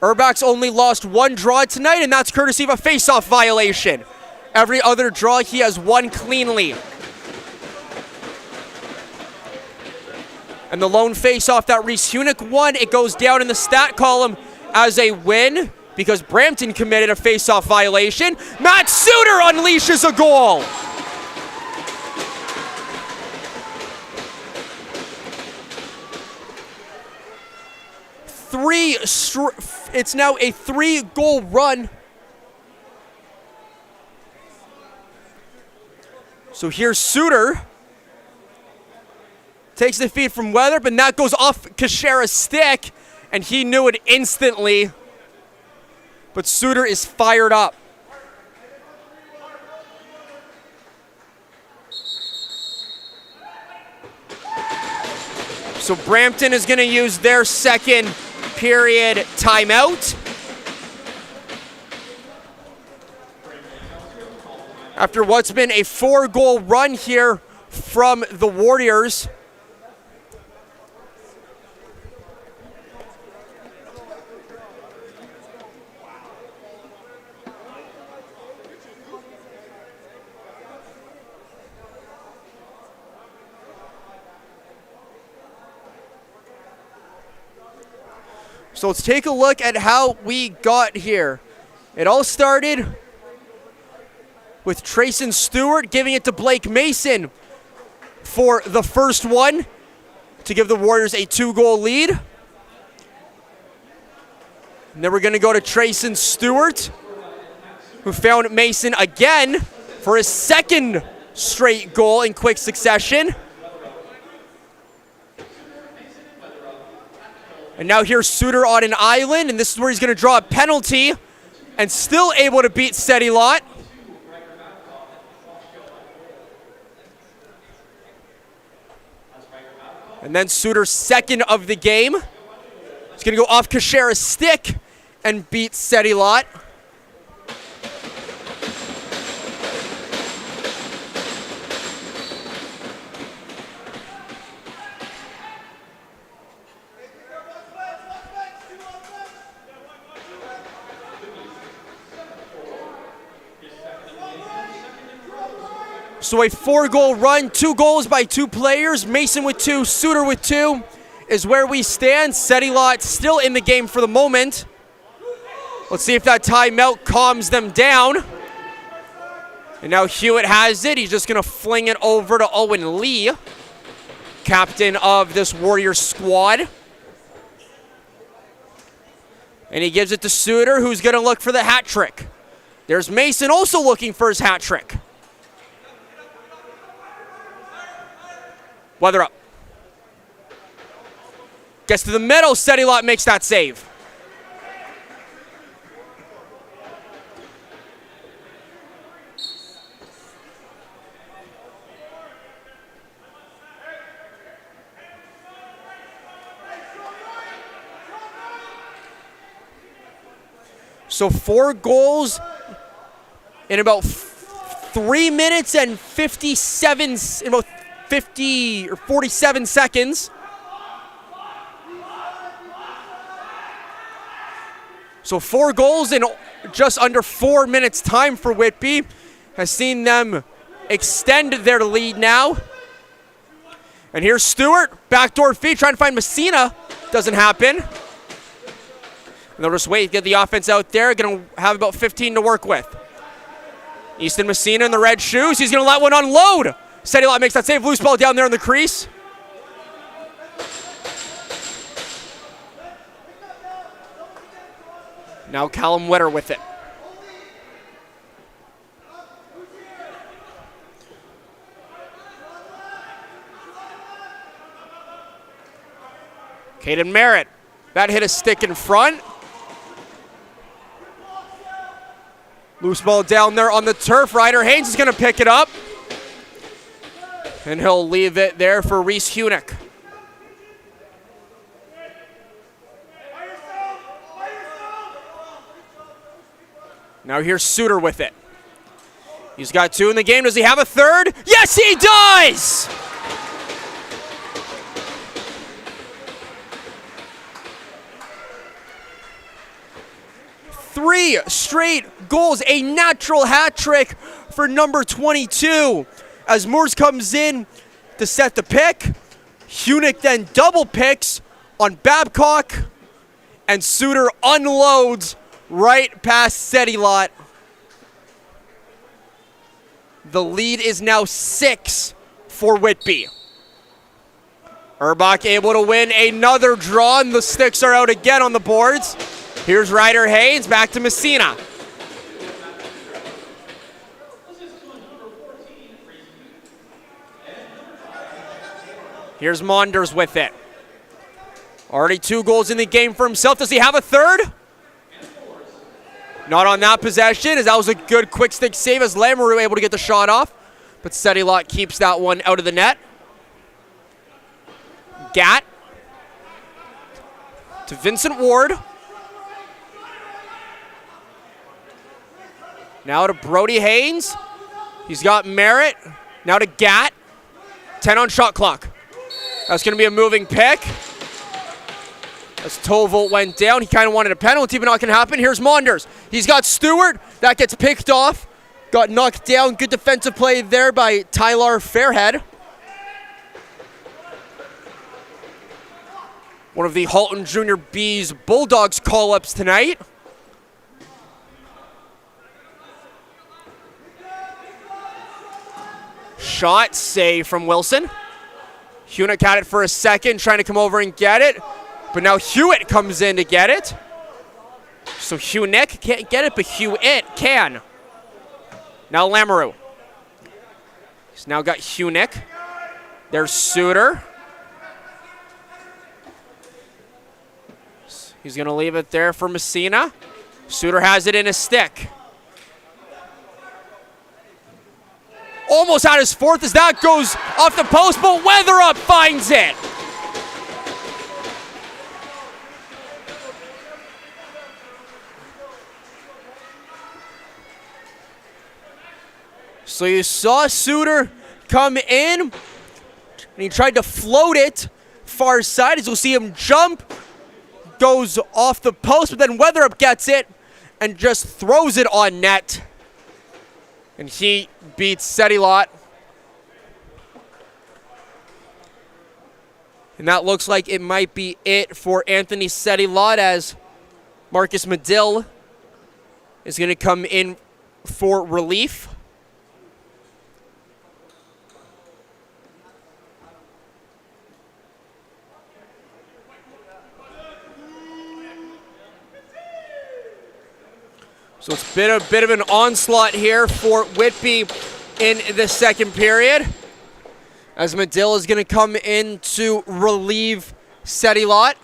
Erbach's only lost 1 draw tonight, and that's courtesy of a face-off violation. Every other draw, he has won cleanly. And the lone face-off that Reese Hunick won, it goes down in the stat column as a win because Brampton committed a face-off violation. Matt Suter unleashes a goal. It's now a 3-goal run. So here's Suter. Takes the feed from Weatherup, and that goes off Kashera's stick, and he knew it instantly. But Suter is fired up. So Brampton is going to use their 2nd period timeout. After what's been a 4-goal run here from the Warriors. So let's take a look at how we got here. It all started with Trayson Stewart giving it to Blake Mason for the first one to give the Warriors a 2-goal lead. And then we're going to go to Trayson Stewart, who found Mason again for his second straight goal in quick succession. And now here's Suter on an island, and this is where he's going to draw a penalty and still able to beat Sedilot. And then Suter's second of the game. He's going to go off Kashera's stick and beat Sedilot. So a 4-goal run, 2 goals by 2 players. Mason with 2, Suter with 2 is where we stand. Sedilot still in the game for the moment. Let's see if that timeout calms them down. And now Hewitt has it. He's just going to fling it over to Owen Lee, captain of this Warriors squad. And he gives it to Suter, who's going to look for the hat trick. There's Mason also looking for his hat trick. Weather up. Gets to the middle. Sedilot makes that save. So 4 goals in about 3 minutes and 57, in about 50 or 47 seconds. So 4 goals in just under 4 minutes time for Whitby has seen them extend their lead now. And here's Stewart, backdoor feed, trying to find Messina. Doesn't happen. And they'll just wait, get the offense out there. Going to have about 15 to work with. Easton Messina in the red shoes. He's going to let one unload. Sedilot makes that save. Loose ball down there in the crease. Now Callum Witter with it. Caden Merritt. That hit a stick in front. Loose ball down there on the turf. Ryder Haynes is going to pick it up. And he'll leave it there for Reese Hunick. Now here's Suter with it. He's got 2 in the game. Does he have a third? Yes, he does! Three straight goals, a natural hat trick for number 22. As Moores comes in to set the pick, Hunick then double picks on Babcock, and Suter unloads right past Sedilot. The lead is now 6 for Whitby. Urbach able to win another draw, and the sticks are out again on the boards. Here's Ryder Haynes, back to Messina. Here's Monders with it. Already 2 goals in the game for himself. Does he have a third? Not on that possession, as that was a good quick stick save as Lamoureux able to get the shot off. But Sedilot keeps that one out of the net. Gatt to Vincent Ward. Now to Brody Haynes. He's got Merritt. Now to Gatt. 10 on shot clock. That's going to be a moving pick. As Tovolt went down, he kind of wanted a penalty, but not going to happen. Here's Monders. He's got Stewart. That gets picked off. Got knocked down. Good defensive play there by Tyler Fairhead. One of the Halton Junior B's Bulldogs call-ups tonight. shot, save from Wilson. Hunick had it for a second, trying to come over and get it. But now Hewitt comes in to get it. So Hunick can't get it, but Hewitt can. Now Lamoureux. He's now got Hunick. There's Suter. He's going to leave it there for Messina. Suter has it in his stick. Almost had his fourth as that goes off the post, but Weatherup finds it. So you saw Suter come in, and he tried to float it far side. As you'll see him jump, goes off the post, but then Weatherup gets it and just throws it on net. And he beats Sedilot. And that looks like it might be it for Anthony Sedilot, as Marcus Medill is going to come in for relief. So it's been a bit of an onslaught here for Whitby in the second period, as Medill is going to come in to relieve Sedilot.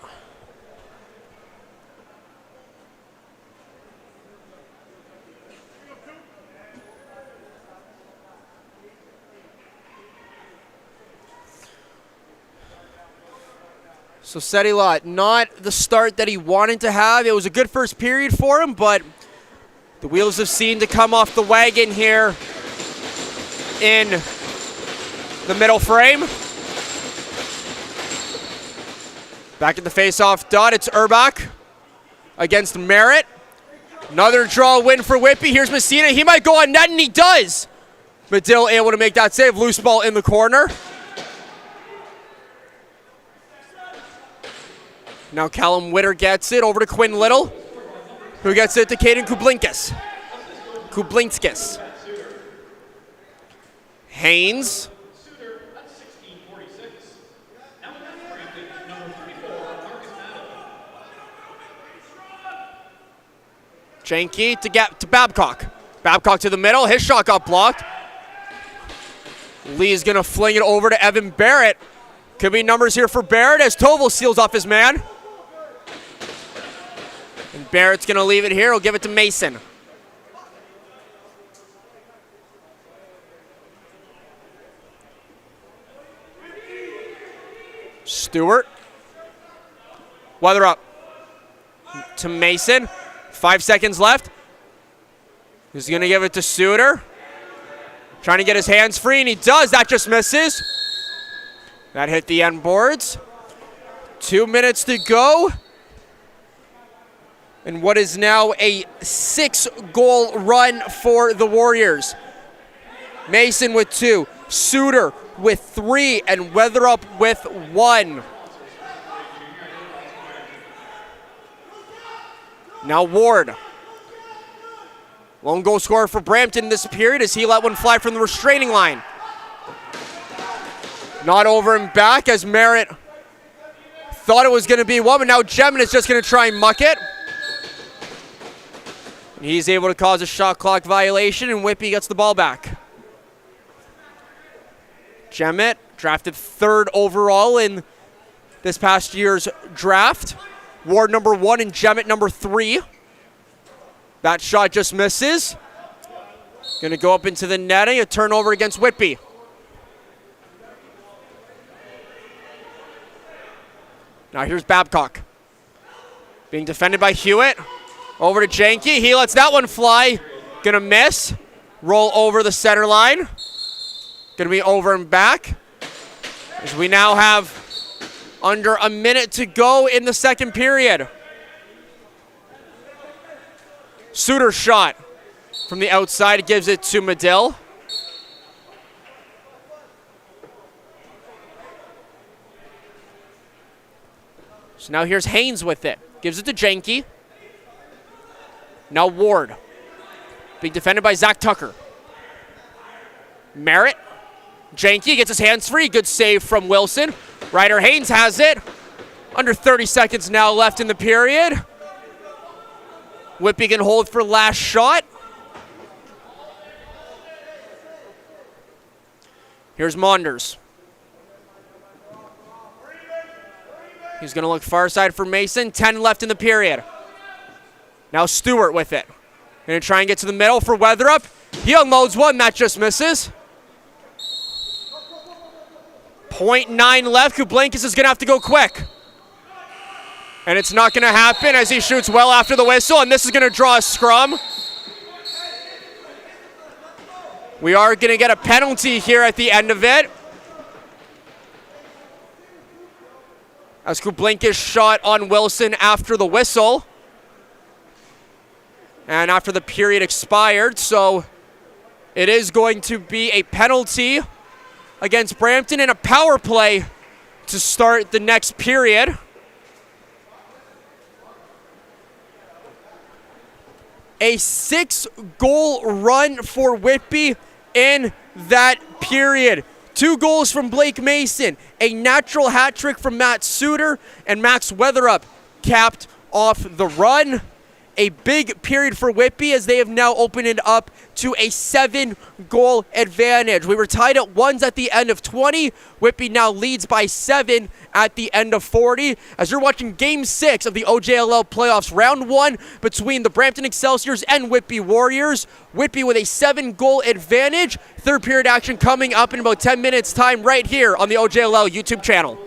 So Sedilot, not the start that he wanted to have. It was a good first period for him, but the wheels have seemed to come off the wagon here in the middle frame. Back at the face-off dot, it's Urbach against Merritt. Another draw win for Whitby. Here's Messina. He might go on net, and he does. Medill able to make that save. Loose ball in the corner. Now Callum Witter gets it over to Quinn Little, who gets it to Caden Kublinskis. Haynes. Janke to Babcock. Babcock to the middle. His shot got blocked. Lee is going to fling it over to Evan Barrett. Could be numbers here for Barrett as Toval seals off his man. And Barrett's going to leave it here. He'll give it to Mason. Stewart. Weatherup to Mason. 5 seconds left. He's going to give it to Suter. Trying to get his hands free, and he does. That just misses. That hit the end boards. 2 minutes to go. And what is now a 6-goal run for the Warriors. Mason with 2, Suter with 3, and Weatherup with 1. Now Ward. Lone goal scorer for Brampton in this period as he let one fly from the restraining line. Not over and back as Merritt thought it was going to be one, but now Gemmin is just going to try and muck it. He's able to cause a shot clock violation, and Whitby gets the ball back. Gemmitt, drafted 3rd overall in this past year's draft. Ward number 1 and Gemmitt number 3. That shot just misses. Going to go up into the netting, a turnover against Whitby. Now here's Babcock. Being defended by Hewitt. Over to Janke. He lets that one fly. Gonna miss. Roll over the center line. Gonna be over and back. As we now have under a minute to go in the second period. Suter shot from the outside. Gives it to Medill. So now here's Haynes with it. Gives it to Janke. Now Ward. Being defended by Zach Tucker. Merritt. Janke gets his hands free. Good save from Wilson. Ryder Haynes has it. Under 30 seconds now left in the period. Whitby can hold for last shot. Here's Maunders. He's going to look far side for Mason. 10 left in the period. Now Stewart with it. Going to try and get to the middle for Weatherup. He unloads one. That just misses. 0.9 left. Kublinkas is going to have to go quick. And it's not going to happen as he shoots well after the whistle. And this is going to draw a scrum. We are going to get a penalty here at the end of it. As Kublinkas shot on Wilson after the whistle. And after the period expired. So it is going to be a penalty against Brampton and a power play to start the next period. A 6-goal run for Whitby in that period. 2 goals from Blake Mason, a natural hat trick from Matt Suter, and Max Weatherup capped off the run. A big period for Whitby as they have now opened it up to a 7-goal advantage. We were tied at 1s at the end of 20. Whitby now leads by 7 at the end of 40. As you're watching Game 6 of the OJLL playoffs, Round 1 between the Brampton Excelsiors and Whitby Warriors. Whitby with a 7-goal advantage. Third period action coming up in about 10 minutes time right here on the OJLL YouTube channel.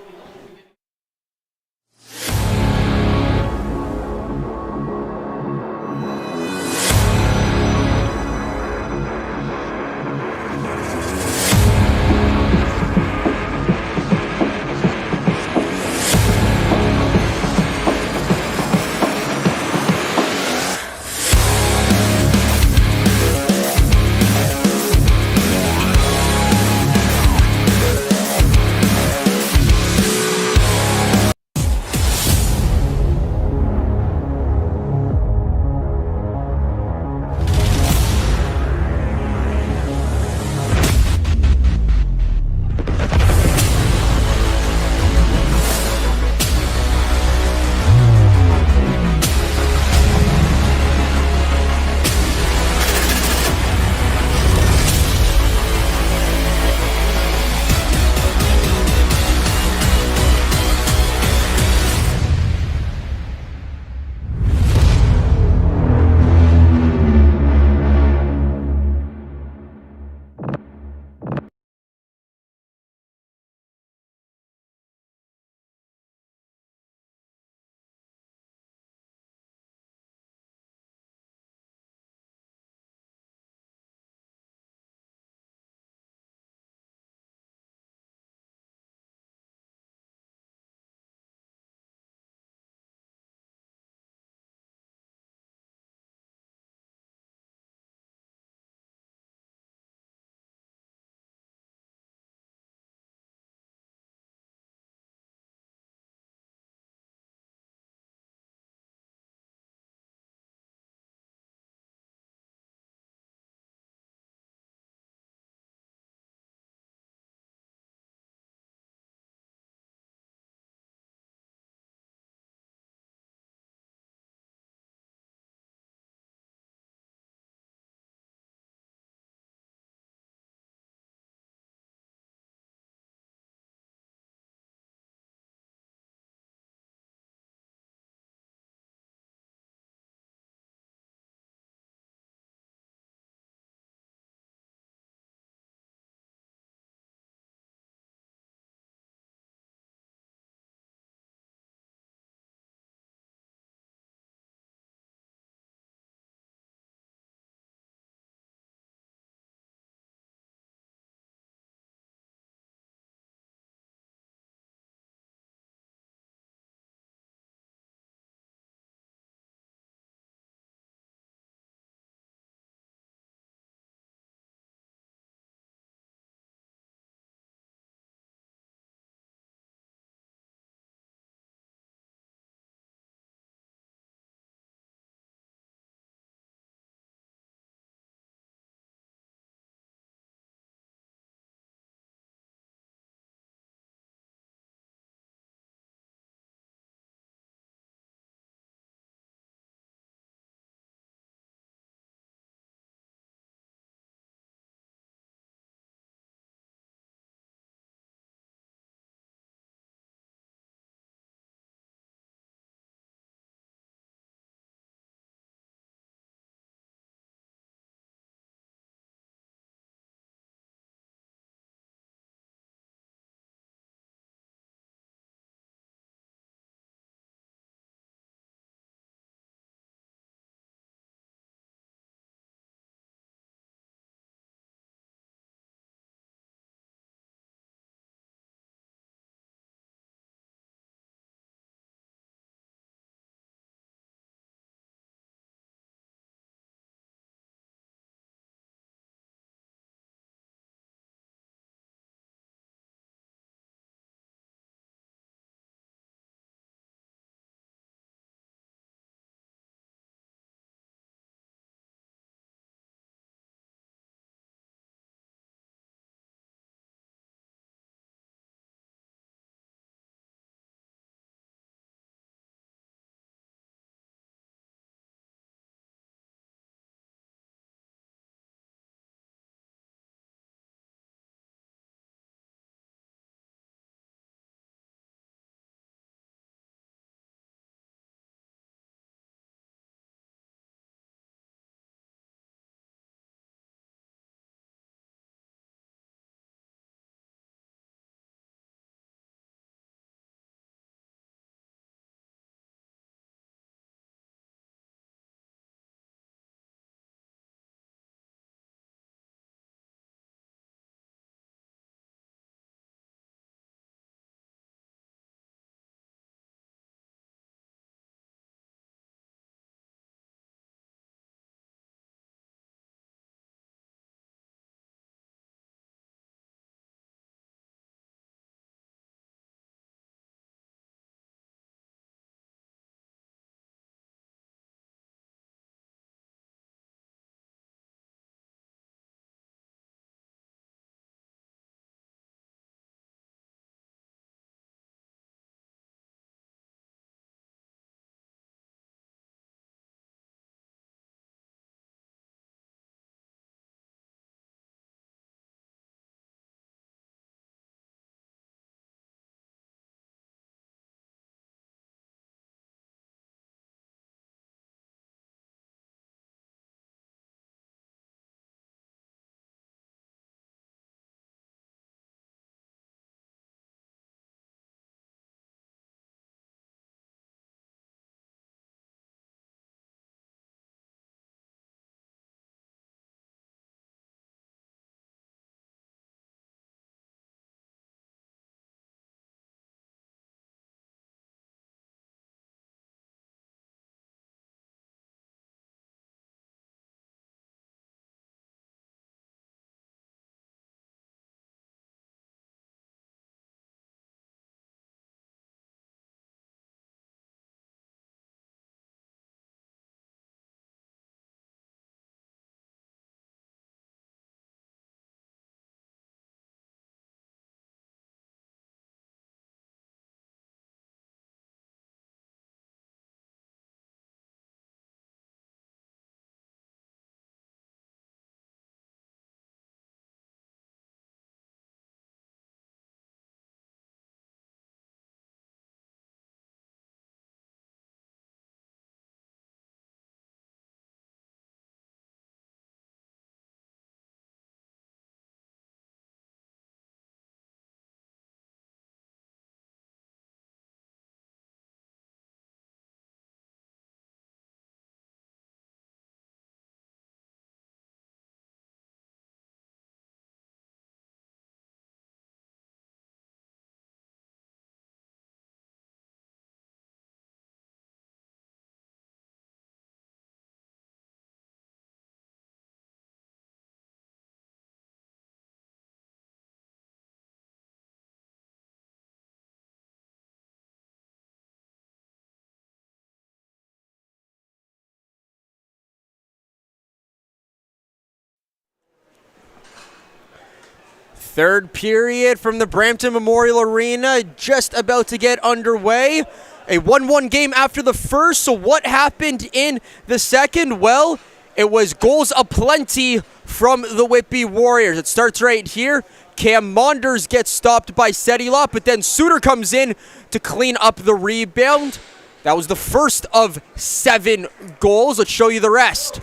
Third period from the Brampton Memorial Arena just about to get underway. A 1-1 game after the first, so what happened in the second? Well, it was goals aplenty from the Whitby Warriors. It starts right here. Cam Monders gets stopped by Sedilot, but then Suter comes in to clean up the rebound. That was the first of 7 goals. Let's show you the rest.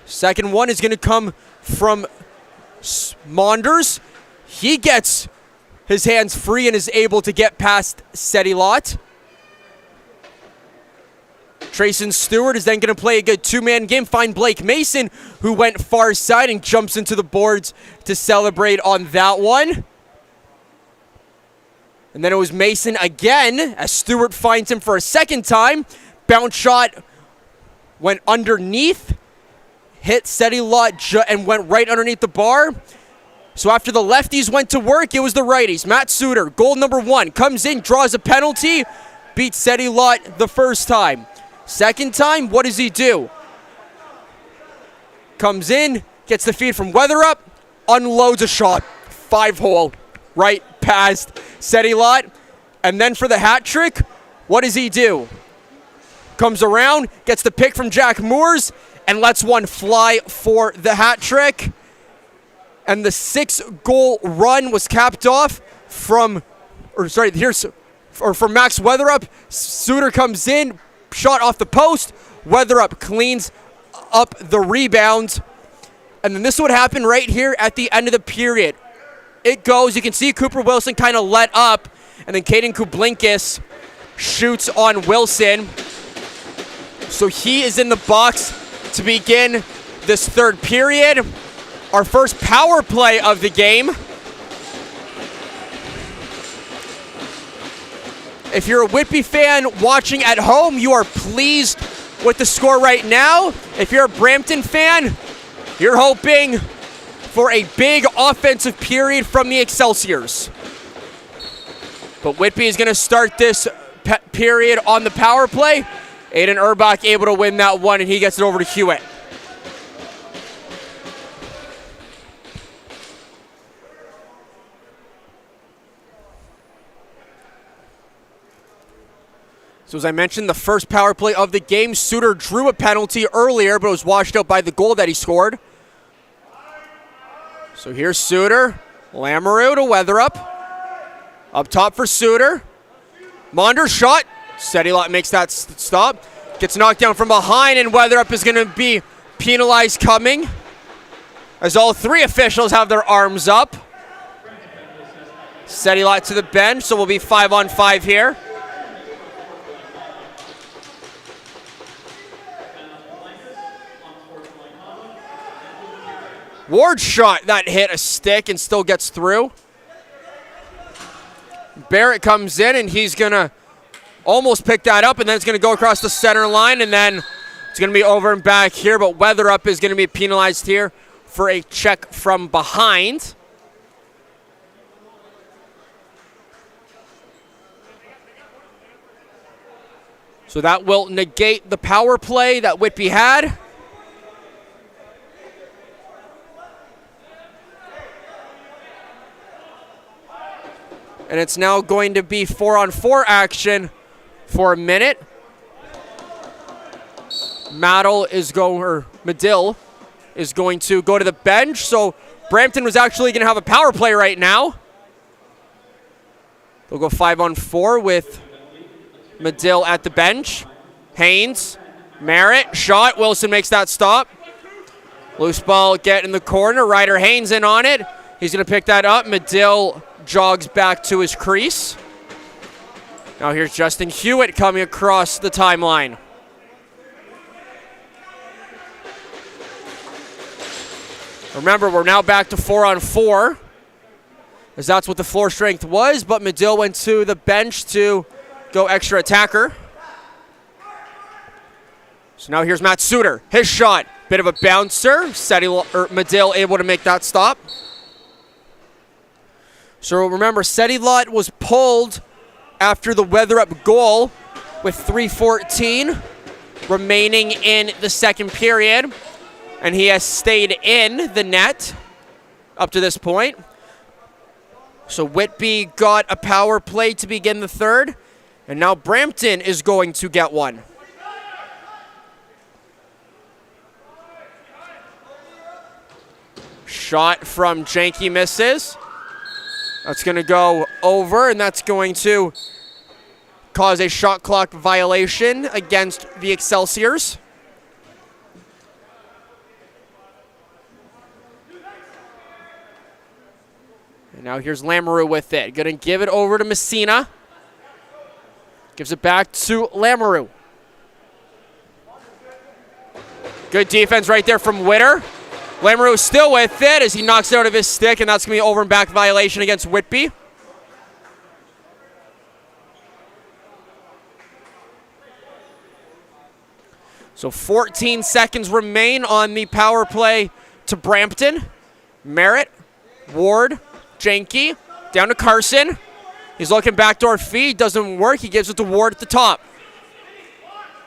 Second one is going to come from Monders. He gets his hands free and is able to get past Sedilot. Trayson Stewart is then going to play a good 2-man game, find Blake Mason, who went far side and jumps into the boards to celebrate on that one. And then it was Mason again, as Stewart finds him for a second time. Bounce shot went underneath, hit Sedilot and went right underneath the bar. So after the lefties went to work, it was the righties. Matt Suter, goal number 1, comes in, draws a penalty, beats Sedilot the first time. Second time, what does he do? Comes in, gets the feed from Weatherup, unloads a shot. 5-hole, right past Sedilot. And then for the hat trick, what does he do? Comes around, gets the pick from Jack Moores, and lets one fly for the hat trick. And the 6-goal run was capped off from Max Weatherup. Suter comes in, shot off the post. Weatherup cleans up the rebound. And then this is what happened right here at the end of the period. It goes, you can see Cooper Wilson kind of let up, and then Caden Kublinkis shoots on Wilson. So he is in the box to begin this third period. Our first power play of the game. If you're a Whitby fan watching at home, you are pleased with the score right now. If you're a Brampton fan, you're hoping for a big offensive period from the Excelsiors. But Whitby is going to start this period on the power play. Aiden Urbach able to win that one, and he gets it over to Hewitt. So as I mentioned, the first power play of the game, Suter drew a penalty earlier, but it was washed out by the goal that he scored. So here's Suter, Lamoureux to Weatherup. Up top for Suter. Monders shot. Sedilot makes that stop. Gets knocked down from behind, and Weatherup is going to be penalized coming, as all 3 officials have their arms up. Sedilot to the bench, so we'll be 5-on-5 here. Ward's shot that hit a stick and still gets through. Barrett comes in, and he's going to almost pick that up, and then it's going to go across the center line, and then it's going to be over and back here, but Weatherup is going to be penalized here for a check from behind. So that will negate the power play that Whitby had. And it's now going to be 4-on-4 action for a minute. Medill is going to go to the bench. So Brampton was actually going to have a power play right now. They'll go 5-on-4 with Medill at the bench. Haynes, Merritt, shot. Wilson makes that stop. Loose ball get in the corner. Ryder Haynes in on it. He's going to pick that up. Medill jogs back to his crease. Now here's Justin Hewitt coming across the timeline. Remember, we're now back to 4-on-4, as that's what the floor strength was, but Medill went to the bench to go extra attacker. So now here's Matt Suter. His shot, bit of a bouncer. Medill able to make that stop. So remember, Sedilot was pulled after the Weatherup goal with 3:14 remaining in the second period, and he has stayed in the net. up to this point. So Whitby got a power play to begin the third, and now Brampton is going to get one. Shot from Janke misses. That's going to go over, and that's going to cause a shot clock violation against the Excelsiors. And now here's Lamoureux with it. Going to give it over to Messina. Gives it back to Lamoureux. Good defense right there from Witter. Lamoureux still with it as he knocks it out of his stick, and that's going to be over and back violation against Whitby. So 14 seconds remain on the power play to Brampton. Merritt, Ward, Janke, down to Carson. He's looking backdoor feed, doesn't work. He gives it to Ward at the top.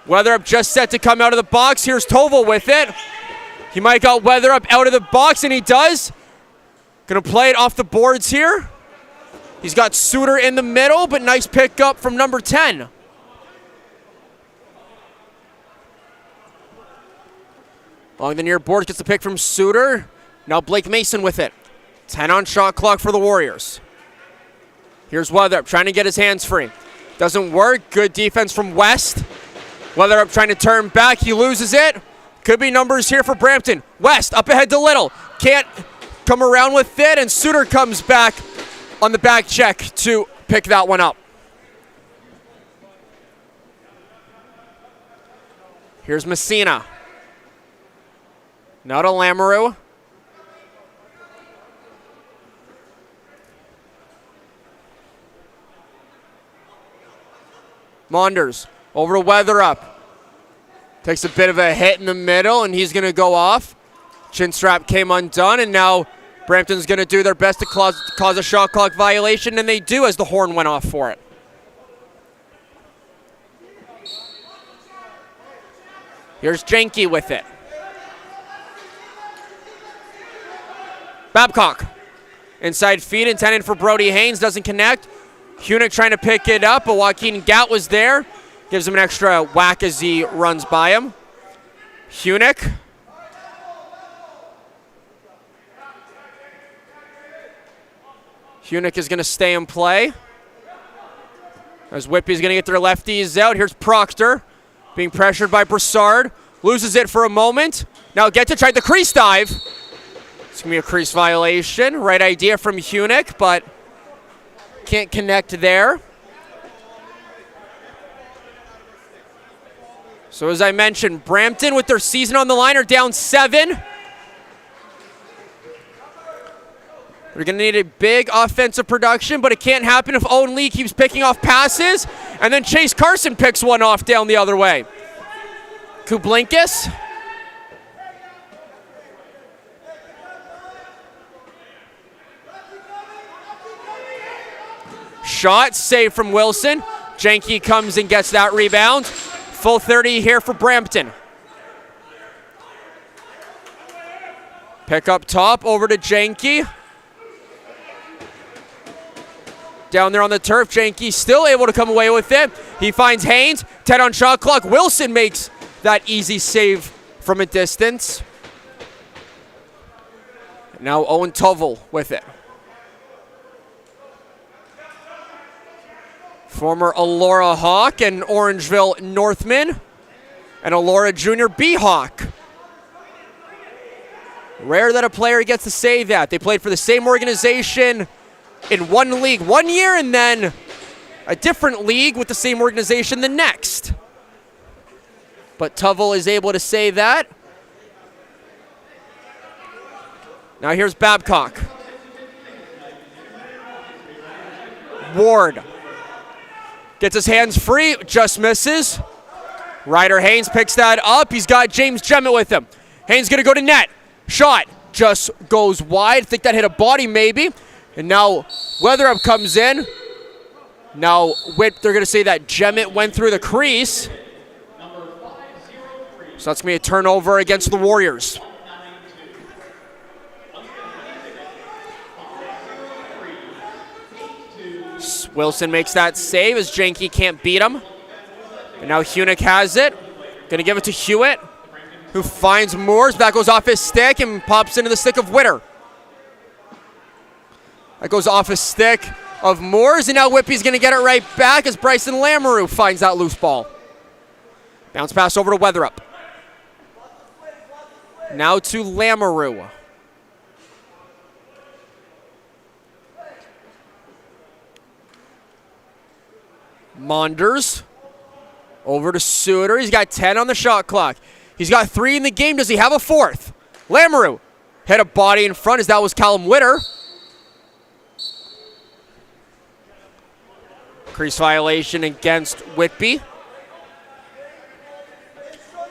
Weatherup just set to come out of the box. Here's Toval with it. He might got Weatherup out of the box, and he does. Gonna play it off the boards here. He's got Suter in the middle, but nice pickup from number 10. Along the near boards, gets the pick from Suter. Now Blake Mason with it. 10 on shot clock for the Warriors. Here's Weatherup trying to get his hands free. Doesn't work. Good defense from West. Weatherup trying to turn back. He loses it. Could be numbers here for Brampton. West up ahead to Little. Can't come around with it, and Suter comes back on the back check to pick that one up. Here's Messina. Now to Lamoureux. Maunders over to Weatherup. Takes a bit of a hit in the middle, and he's going to go off. Chin strap came undone, and now Brampton's going to do their best to cause a shot clock violation, and they do as the horn went off for it. Here's Janke with it. Babcock. Inside feed intended for Brody Haynes, doesn't connect. Hunick trying to pick it up, but Joaquin Gout was there. Gives him an extra whack as he runs by him. Hunick. Hunick is going to stay in play. As Whitby's going to get their lefties out. Here's Proctor being pressured by Broussard. Loses it for a moment. Now get to try the crease dive. It's going to be a crease violation. Right idea from Hunick, but can't connect there. So as I mentioned, Brampton with their season on the line are down 7. They're going to need a big offensive production, but it can't happen if Owen Lee keeps picking off passes, and then Chase Carson picks one off down the other way. Kublinkas. Shot, save from Wilson. Janke comes and gets that rebound. Full 30 here for Brampton. Pick up top, over to Janke. Down there on the turf, Janke still able to come away with it. He finds Haynes, 10 on shot clock. Wilson makes that easy save from a distance. Now Owen Toval with it. Former Elora Hawk and Orangeville Northman, and Elora Junior B-Hawk. Rare that a player gets to say that. They played for the same organization in one league 1 year, and then a different league with the same organization the next. But Toval is able to say that. Now here's Babcock. Ward. Gets his hands free, just misses. Ryder Haynes picks that up. He's got James Jemmett with him. Haynes gonna go to net. Shot just goes wide. I think that hit a body maybe. And now Weatherup comes in. Now they're gonna say that Jemmett went through the crease. So that's gonna be a turnover against the Warriors. Wilson makes that save as Janke can't beat him. And now Hunick has it. Gonna give it to Hewitt, who finds Moores. That goes off his stick and pops into the stick of Witter. That goes off his stick of Moores, and now Whitby's gonna get it right back as Bryson Lamoureux finds that loose ball. Bounce pass over to Weatherup. Now to Lamoureux. Monders over to Suter. He's got 10 on the shot clock. He's got 3 in the game. Does he have a 4th? Lamoureux hit a body in front as that was Callum Witter. Crease violation against Whitby.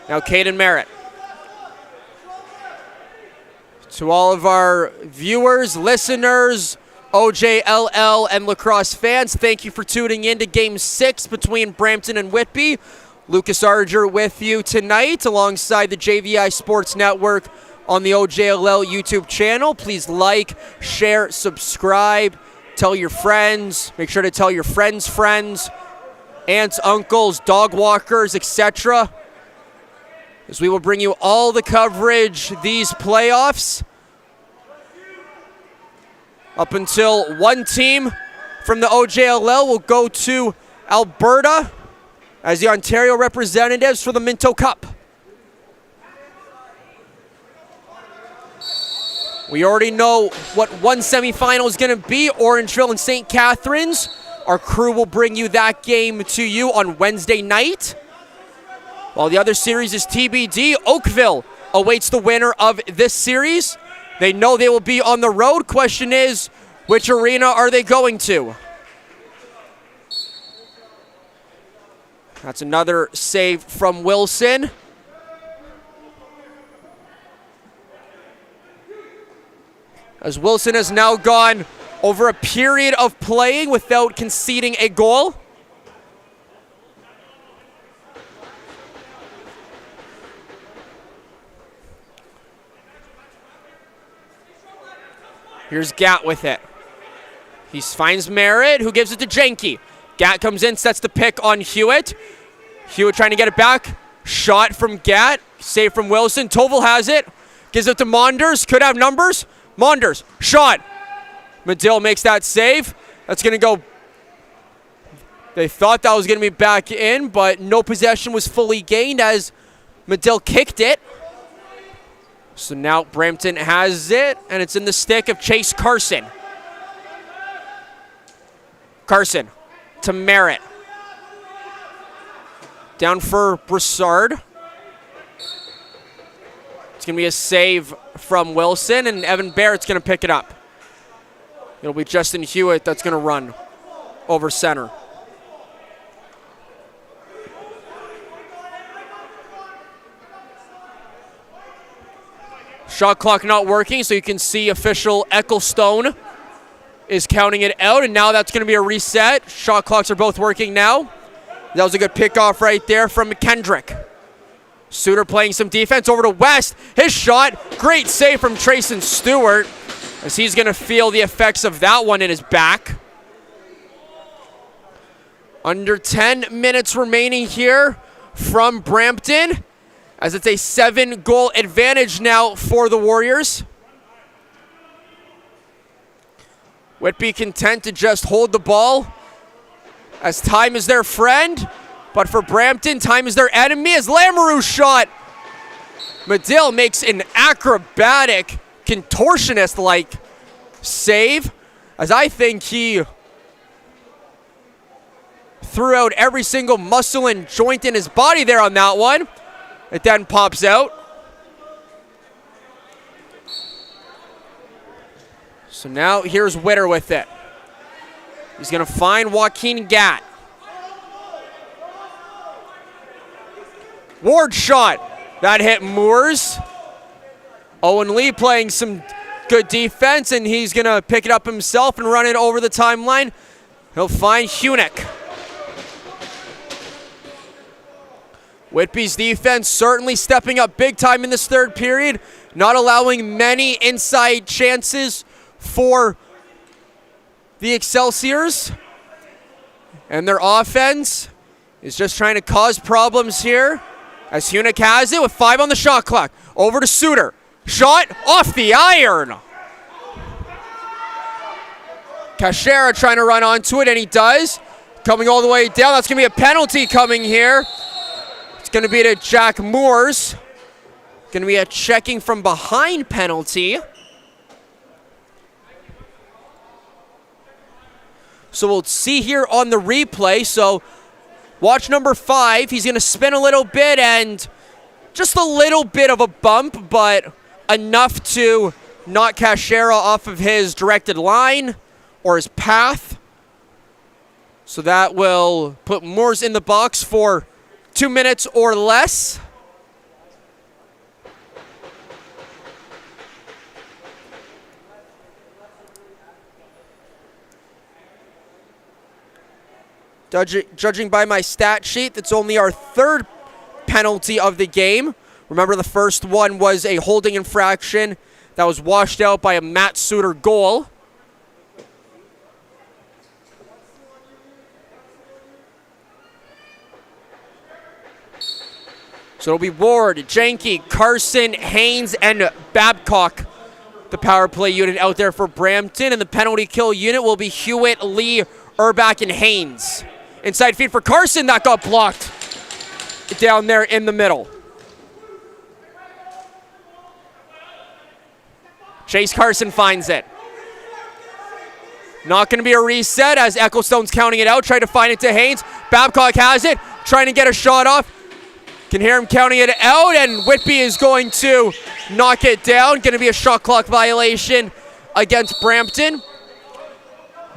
Now Caden Merritt. To all of our viewers, listeners, OJLL and lacrosse fans, thank you for tuning in to Game 6 between Brampton and Whitby. Lucas Arger with you tonight alongside the JVI Sports Network on the OJLL YouTube channel. Please like, share, subscribe, tell your friends. Make sure to tell your friends' friends, aunts, uncles, dog walkers, etc. As we will bring you all the coverage these playoffs up until one team from the OJLL will go to Alberta as the Ontario representatives for the Minto Cup. We already know what one semifinal is going to be, Orangeville and St. Catharines. Our crew will bring you that game to you on Wednesday night. While the other series is TBD, Oakville awaits the winner of this series. They know they will be on the road. Question is, which arena are they going to? That's another save from Wilson. As Wilson has now gone over a period of playing without conceding a goal. Here's Gatt with it. He finds Merritt, who gives it to Janke. Gatt comes in, sets the pick on Hewitt. Hewitt trying to get it back. Shot from Gatt. Save from Wilson. Toval has it. Gives it to Monders. Could have numbers. Monders. Shot. Medill makes that save. That's going to go. They thought that was going to be back in, but no possession was fully gained as Medill kicked it. So now Brampton has it, and it's in the stick of Chase Carson. Carson to Merritt. Down for Broussard. It's going to be a save from Wilson, and Evan Barrett's going to pick it up. It'll be Justin Hewitt that's going to run over center. Shot clock not working, so you can see official Ecclestone is counting it out, and now that's going to be a reset. Shot clocks are both working now. That was a good pickoff right there from McKendrick. Suter playing some defense over to West. His shot, great save from Trayson Stewart, as he's going to feel the effects of that one in his back. Under 10 minutes remaining here from Brampton, as it's a 7-goal advantage now for the Warriors. Whitby content to just hold the ball as time is their friend. But for Brampton, time is their enemy as Lamoureux shot. Medill makes an acrobatic, contortionist-like save, as I think he threw out every single muscle and joint in his body there on that one. It then pops out. So now here's Witter with it. He's going to find Joaquin Gatt. Ward shot. That hit Moores. Owen Lee playing some good defense, and he's going to pick it up himself and run it over the timeline. He'll find Hunick. Whitby's defense certainly stepping up big time in this third period, not allowing many inside chances for the Excelsiors. And their offense is just trying to cause problems here. As Hunick has it with 5 on the shot clock. Over to Suter. Shot off the iron. Cachera trying to run onto it, and he does. Coming all the way down. That's going to be a penalty coming here. It's going to be to Jack Moores. Going to be a checking from behind penalty. So we'll see here on the replay. So watch number 5. He's going to spin a little bit and just a little bit of a bump, but enough to knock Cachera off of his directed line or his path. So that will put Moores in the box for 2 minutes or less. Judging by my stat sheet, that's only our 3rd penalty of the game. Remember, the first one was a holding infraction that was washed out by a Matt Suter goal. So it'll be Ward, Janke, Carson, Haynes, and Babcock, the power play unit out there for Brampton. And the penalty kill unit will be Hewitt, Lee, Urbach, and Haynes. Inside feed for Carson, that got blocked down there in the middle. Chase Carson finds it. Not going to be a reset as Ecclestone's counting it out. Trying to find it to Haynes. Babcock has it. Trying to get a shot off. Can hear him counting it out, and Whitby is going to knock it down. Going to be a shot clock violation against Brampton.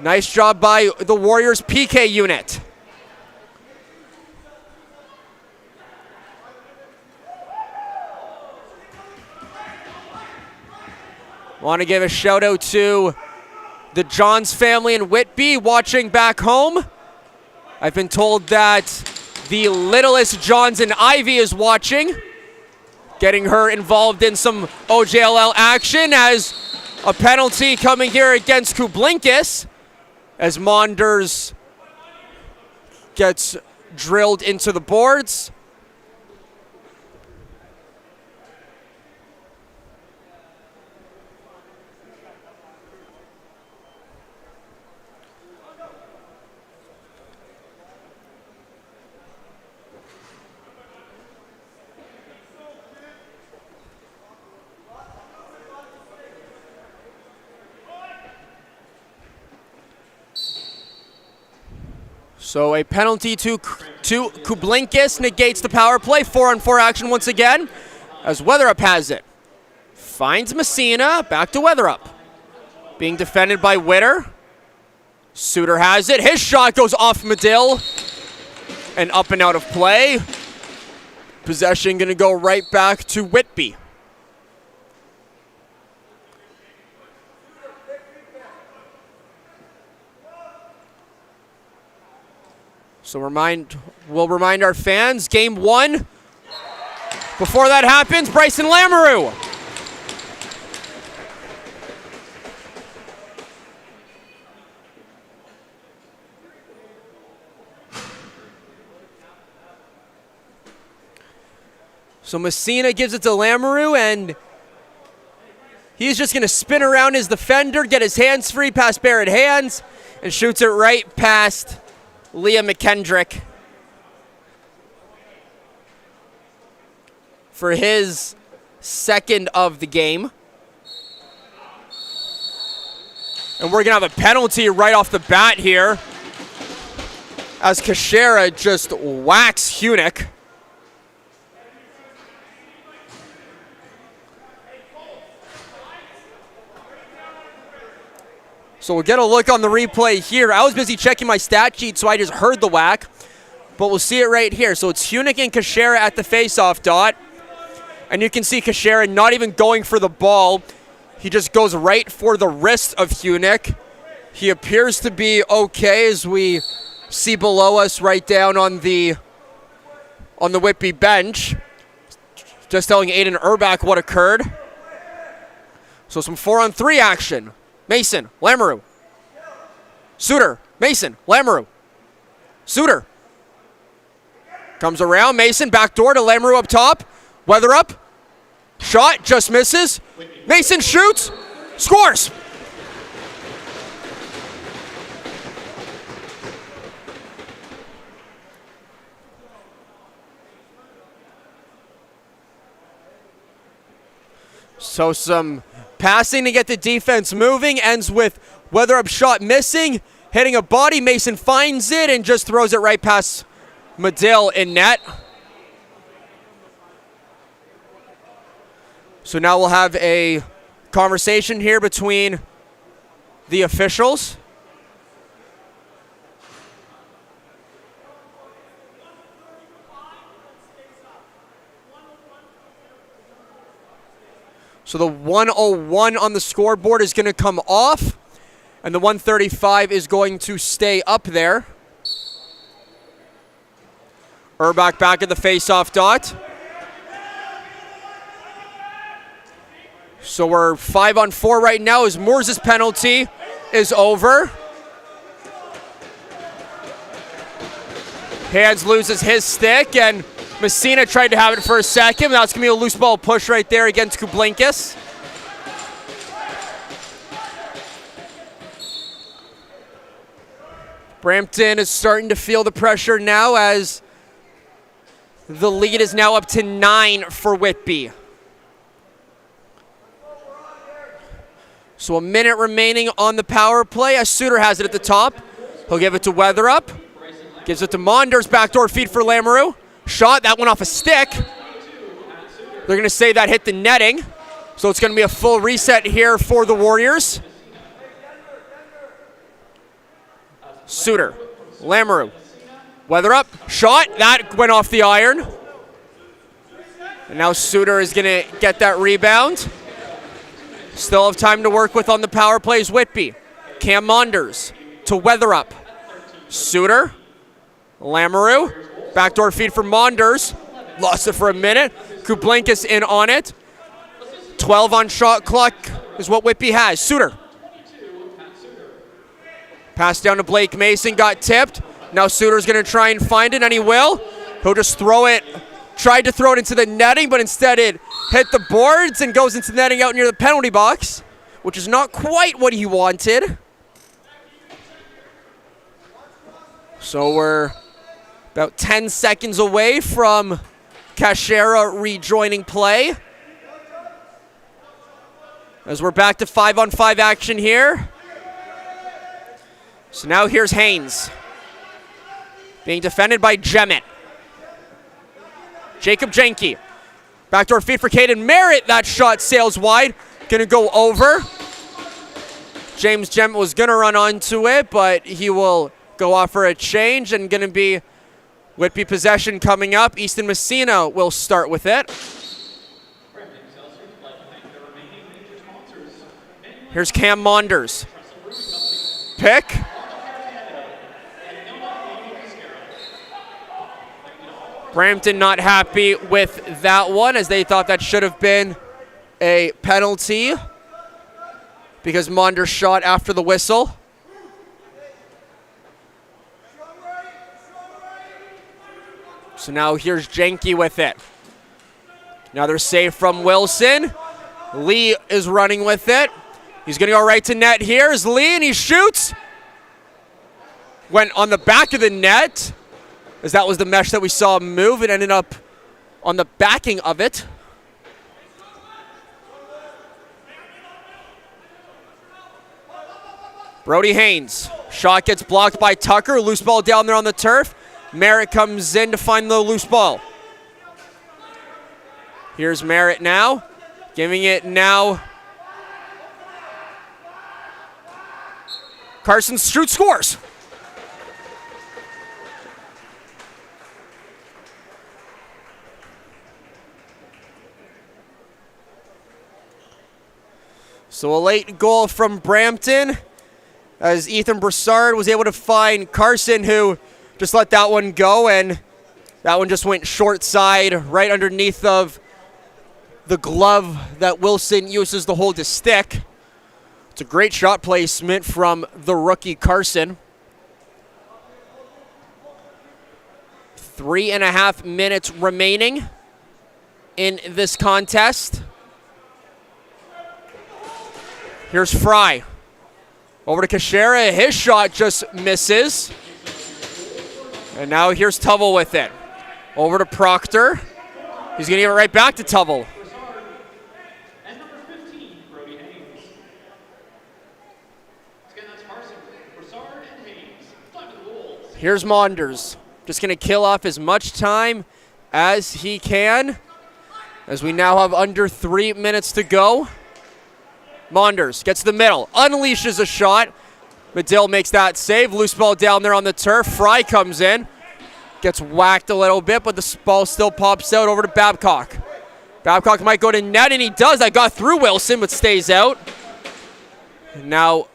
Nice job by the Warriors PK unit. Want to give a shout out to the Johns family in Whitby watching back home. I've been told that the littlest Johns and Ivy is watching, getting her involved in some OJLL action as a penalty coming here against Kublinkis as Monders gets drilled into the boards. So a penalty to Kublinkis negates the power play. 4-on-4 action once again as Weatherup has it. Finds Messina, back to Weatherup. Being defended by Witter. Suter has it. His shot goes off Medill and up and out of play. Possession going to go right back to Whitby. So we'll remind our fans, game 1. Before that happens, Bryson Lamoureux. So Messina gives it to Lamoureux, and he's just going to spin around his defender, get his hands free past Barrett Hands, and shoots it right past Leah McKendrick for his 2nd of the game. And we're going to have a penalty right off the bat here as Cachera just whacks Hunick. So we'll get a look on the replay here. I was busy checking my stat sheet, so I just heard the whack. But we'll see it right here. So it's Hunick and Cachera at the face-off dot. And you can see Cachera not even going for the ball. He just goes right for the wrist of Hunick. He appears to be okay as we see below us right down on the Whitby bench. Just telling Aiden Urbach what occurred. So some 4-on-3 action. Mason, Lamoureux. Suter, Mason, Lamoureux. Suter comes around. Mason, backdoor to Lamoureux up top. Weather up. Shot, just misses. Mason shoots, scores. So some passing to get the defense moving. Ends with Weatherup shot missing. Hitting a body. Mason finds it and just throws it right past Medill in net. So now we'll have a conversation here between the officials. So the 101 on the scoreboard is going to come off, and the 135 is going to stay up there. Urbach back at the face-off dot. So we're 5-on-4 right now as Moore's penalty is over. Hands loses his stick, and Messina tried to have it for a second. Now it's going to be a loose ball push right there against Kublinkis. Brampton is starting to feel the pressure now as the lead is now up to 9 for Whitby. So a minute remaining on the power play as Suter has it at the top. He'll give it to Weatherup. Gives it to Monders. Backdoor feed for Lamoureux. Shot, that went off a stick. They're going to say that hit the netting. So it's going to be a full reset here for the Warriors. Suter, Lamoureux, Weatherup, shot, that went off the iron. And now Suter is going to get that rebound. Still have time to work with on the power plays. Whitby, Cam Monders to Weatherup. Suter, Lamoureux, backdoor feed for Monders. Lost it for a minute. Kublinkis in on it. 12 on shot clock is what Whitby has. Suter. Pass down to Blake Mason, got tipped. Now Suter's going to try and find it, and he will. He'll just throw it. Tried to throw it into the netting, but instead it hit the boards and goes into the netting out near the penalty box, which is not quite what he wanted. So we're about 10 seconds away from Cachera rejoining play. As we're back to 5-on-5 action here. So now here's Haynes. Being defended by Jemmett. Jacob Jenke. Backdoor feed for Caden Merritt. That shot sails wide. Gonna go over. James Jemmett was gonna run onto it, but he will go off for a change, and gonna be Whitby possession coming up. Easton Messina will start with it. Here's Cam Monders. Pick. Brampton not happy with that one, as they thought that should have been a penalty because Monders shot after the whistle. So now here's Jenke with it. Another save from Wilson. Lee is running with it. He's going to go right to net here. Here's Lee, and he shoots. Went on the back of the net, as that was the mesh that we saw move. It ended up on the backing of it. Brody Haynes. Shot gets blocked by Tucker. Loose ball down there on the turf. Merritt comes in to find the loose ball. Here's Merritt now. Giving it now. Carson Stroot scores. So a late goal from Brampton, as Ethan Broussard was able to find Carson, who just let that one go, and that one just went short side right underneath of the glove that Wilson uses to hold his stick. It's a great shot placement from the rookie Carson. 3.5 minutes remaining in this contest. Here's Fry. Over to Kashera. His shot just misses. And now here's Tubble with it. Over to Proctor. He's going to give it right back to Tubble. Here's Monders. Just going to kill off as much time as he can, as we now have under 3 minutes to go. Monders gets the middle, unleashes a shot. Medill makes that save. Loose ball down there on the turf. Fry comes in. Gets whacked a little bit, but the ball still pops out over to Babcock. Babcock might go to net, and he does. That got through Wilson, but stays out. And now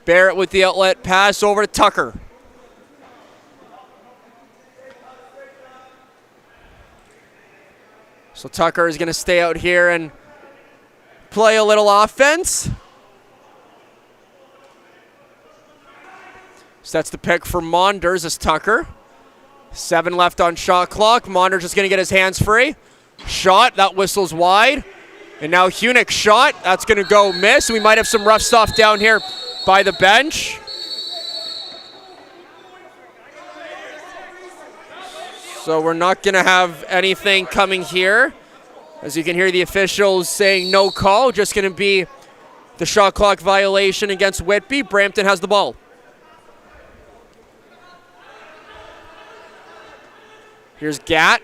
Barrett with the outlet pass over to Tucker. So Tucker is going to stay out here and play a little offense. Sets the pick for Monders as Tucker. 7 left on shot clock. Monders just going to get his hands free. Shot, that whistles wide. And now Hunick's shot, that's going to go miss. We might have some rough stuff down here by the bench. So we're not going to have anything coming here. As you can hear the officials saying no call, just going to be the shot clock violation against Whitby. Brampton has the ball. Here's Gatt.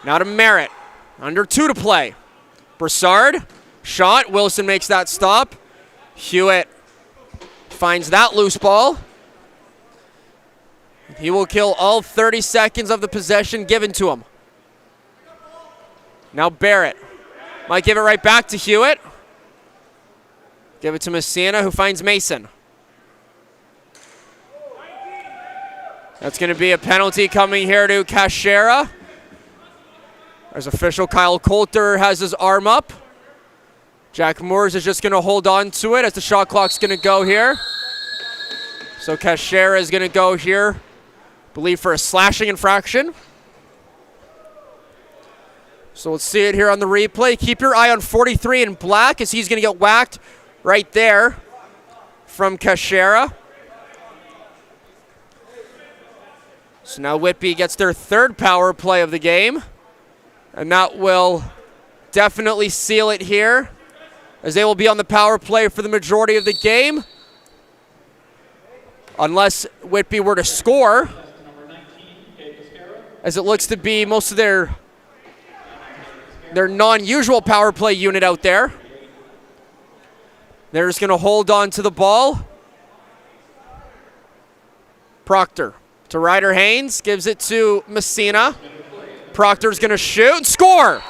Now to Merritt. Under 2 to play. Broussard. Shot. Wilson makes that stop. Hewitt finds that loose ball. He will kill all 30 seconds of the possession given to him. Now Barrett might give it right back to Hewitt. Give it to Messina, who finds Mason. That's going to be a penalty coming here to Kashera. As official Kyle Coulter has his arm up. Jack Moores is just going to hold on to it as the shot clock's going to go here. So Kashera is going to go here, I believe, for a slashing infraction. So let's see it here on the replay. Keep your eye on 43 in black, as he's going to get whacked right there from Kashera. So now Whitby gets their 3rd power play of the game. And that will definitely seal it here, as they will be on the power play for the majority of the game. Unless Whitby were to score, as it looks to be most of their non-usual power play unit out there. They're just going to hold on to the ball. Proctor to Ryder Haynes, gives it to Messina. Proctor's going to shoot and score.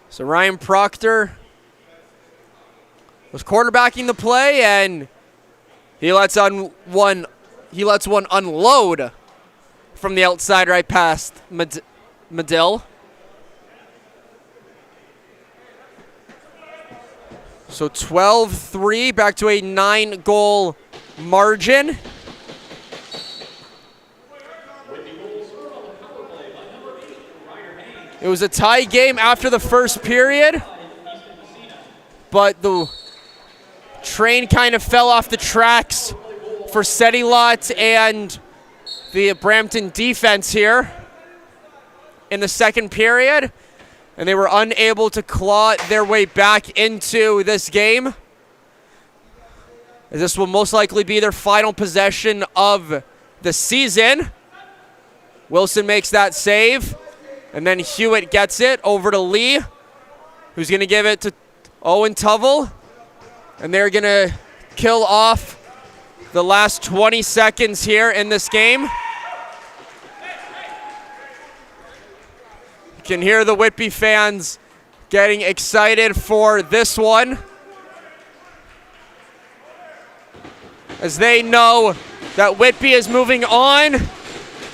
So Ryan Proctor was quarterbacking the play, and he lets one unload from the outside right past Medill. So 12-3, back to a 9-goal margin. It was a tie game after the first period, but the train kind of fell off the tracks for Sedilot and the Brampton defense here in the second period, and they were unable to claw their way back into this game. This will most likely be their final possession of the season. Wilson makes that save, and then Hewitt gets it over to Lee, who's going to give it to Owen Tuvell, and they're going to kill off the last 20 seconds here in this game. You can hear the Whitby fans getting excited for this one, as they know that Whitby is moving on.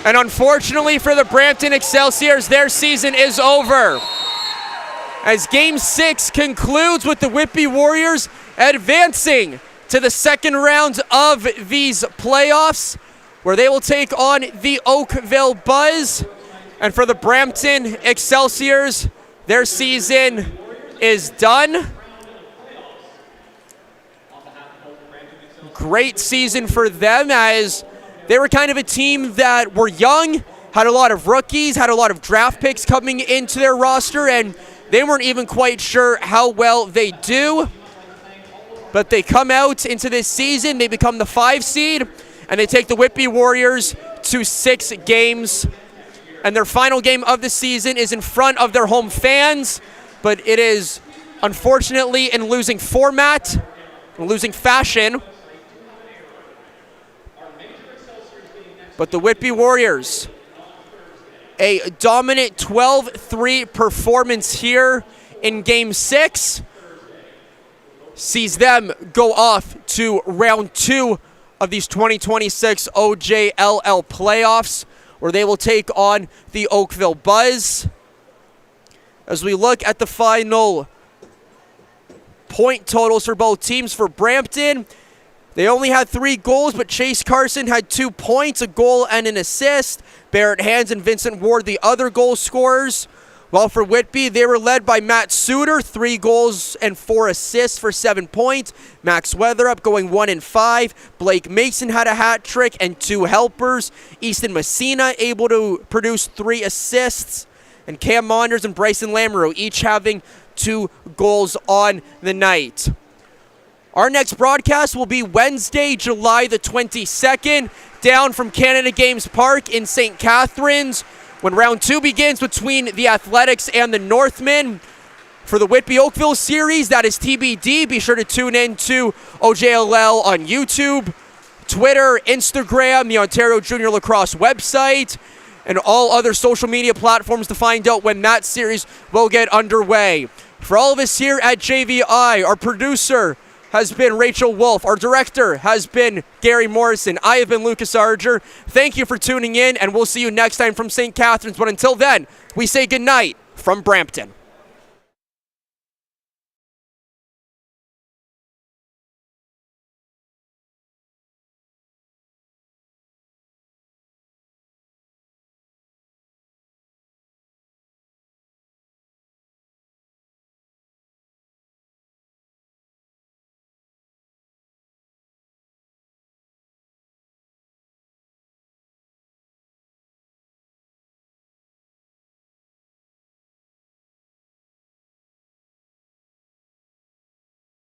And unfortunately for the Brampton Excelsiors, their season is over. as Game 6 concludes with the Whitby Warriors advancing to the second round of these playoffs, where they will take on the Oakville Buzz. And for the Brampton Excelsiors, their season is done. Great season for them, as they were kind of a team that were young, had a lot of rookies, had a lot of draft picks coming into their roster, and they weren't even quite sure how well they do. But they come out into this season, they become the 5 seed, and they take the Whitby Warriors to 6 games. And their final game of the season is in front of their home fans, but it is unfortunately in losing format, in losing fashion. But the Whitby Warriors, a dominant 12-3 performance here in Game 6, sees them go off to round 2 of these 2026 OJLL playoffs, where they will take on the Oakville Buzz. As we look at the final point totals for both teams, for Brampton, they only had 3 goals, but Chase Carson had 2 points, a goal and an assist. Barrett Hands and Vincent Ward, the other goal scorers. While for Whitby, they were led by Matt Suter, 3 goals and 4 assists for 7 points. Max Weatherup going 1 and 5. Blake Mason had a hat trick and 2 helpers. Easton Messina able to produce 3 assists. And Cam Monders and Bryson Lamoureux each having 2 goals on the night. Our next broadcast will be Wednesday, July the 22nd, down from Canada Games Park in St. Catharines, when round 2 begins between the Athletics and the Northmen. For the Whitby Oakville series, that is TBD. Be sure to tune in to OJLL on YouTube, Twitter, Instagram, the Ontario Junior Lacrosse website, and all other social media platforms to find out when that series will get underway. For all of us here at JVI, our producer has been Rachel Wolf. Our director has been Gary Morrison. I have been Lucas Arger. Thank you for tuning in, and we'll see you next time from St. Catharines. But until then, we say goodnight from Brampton.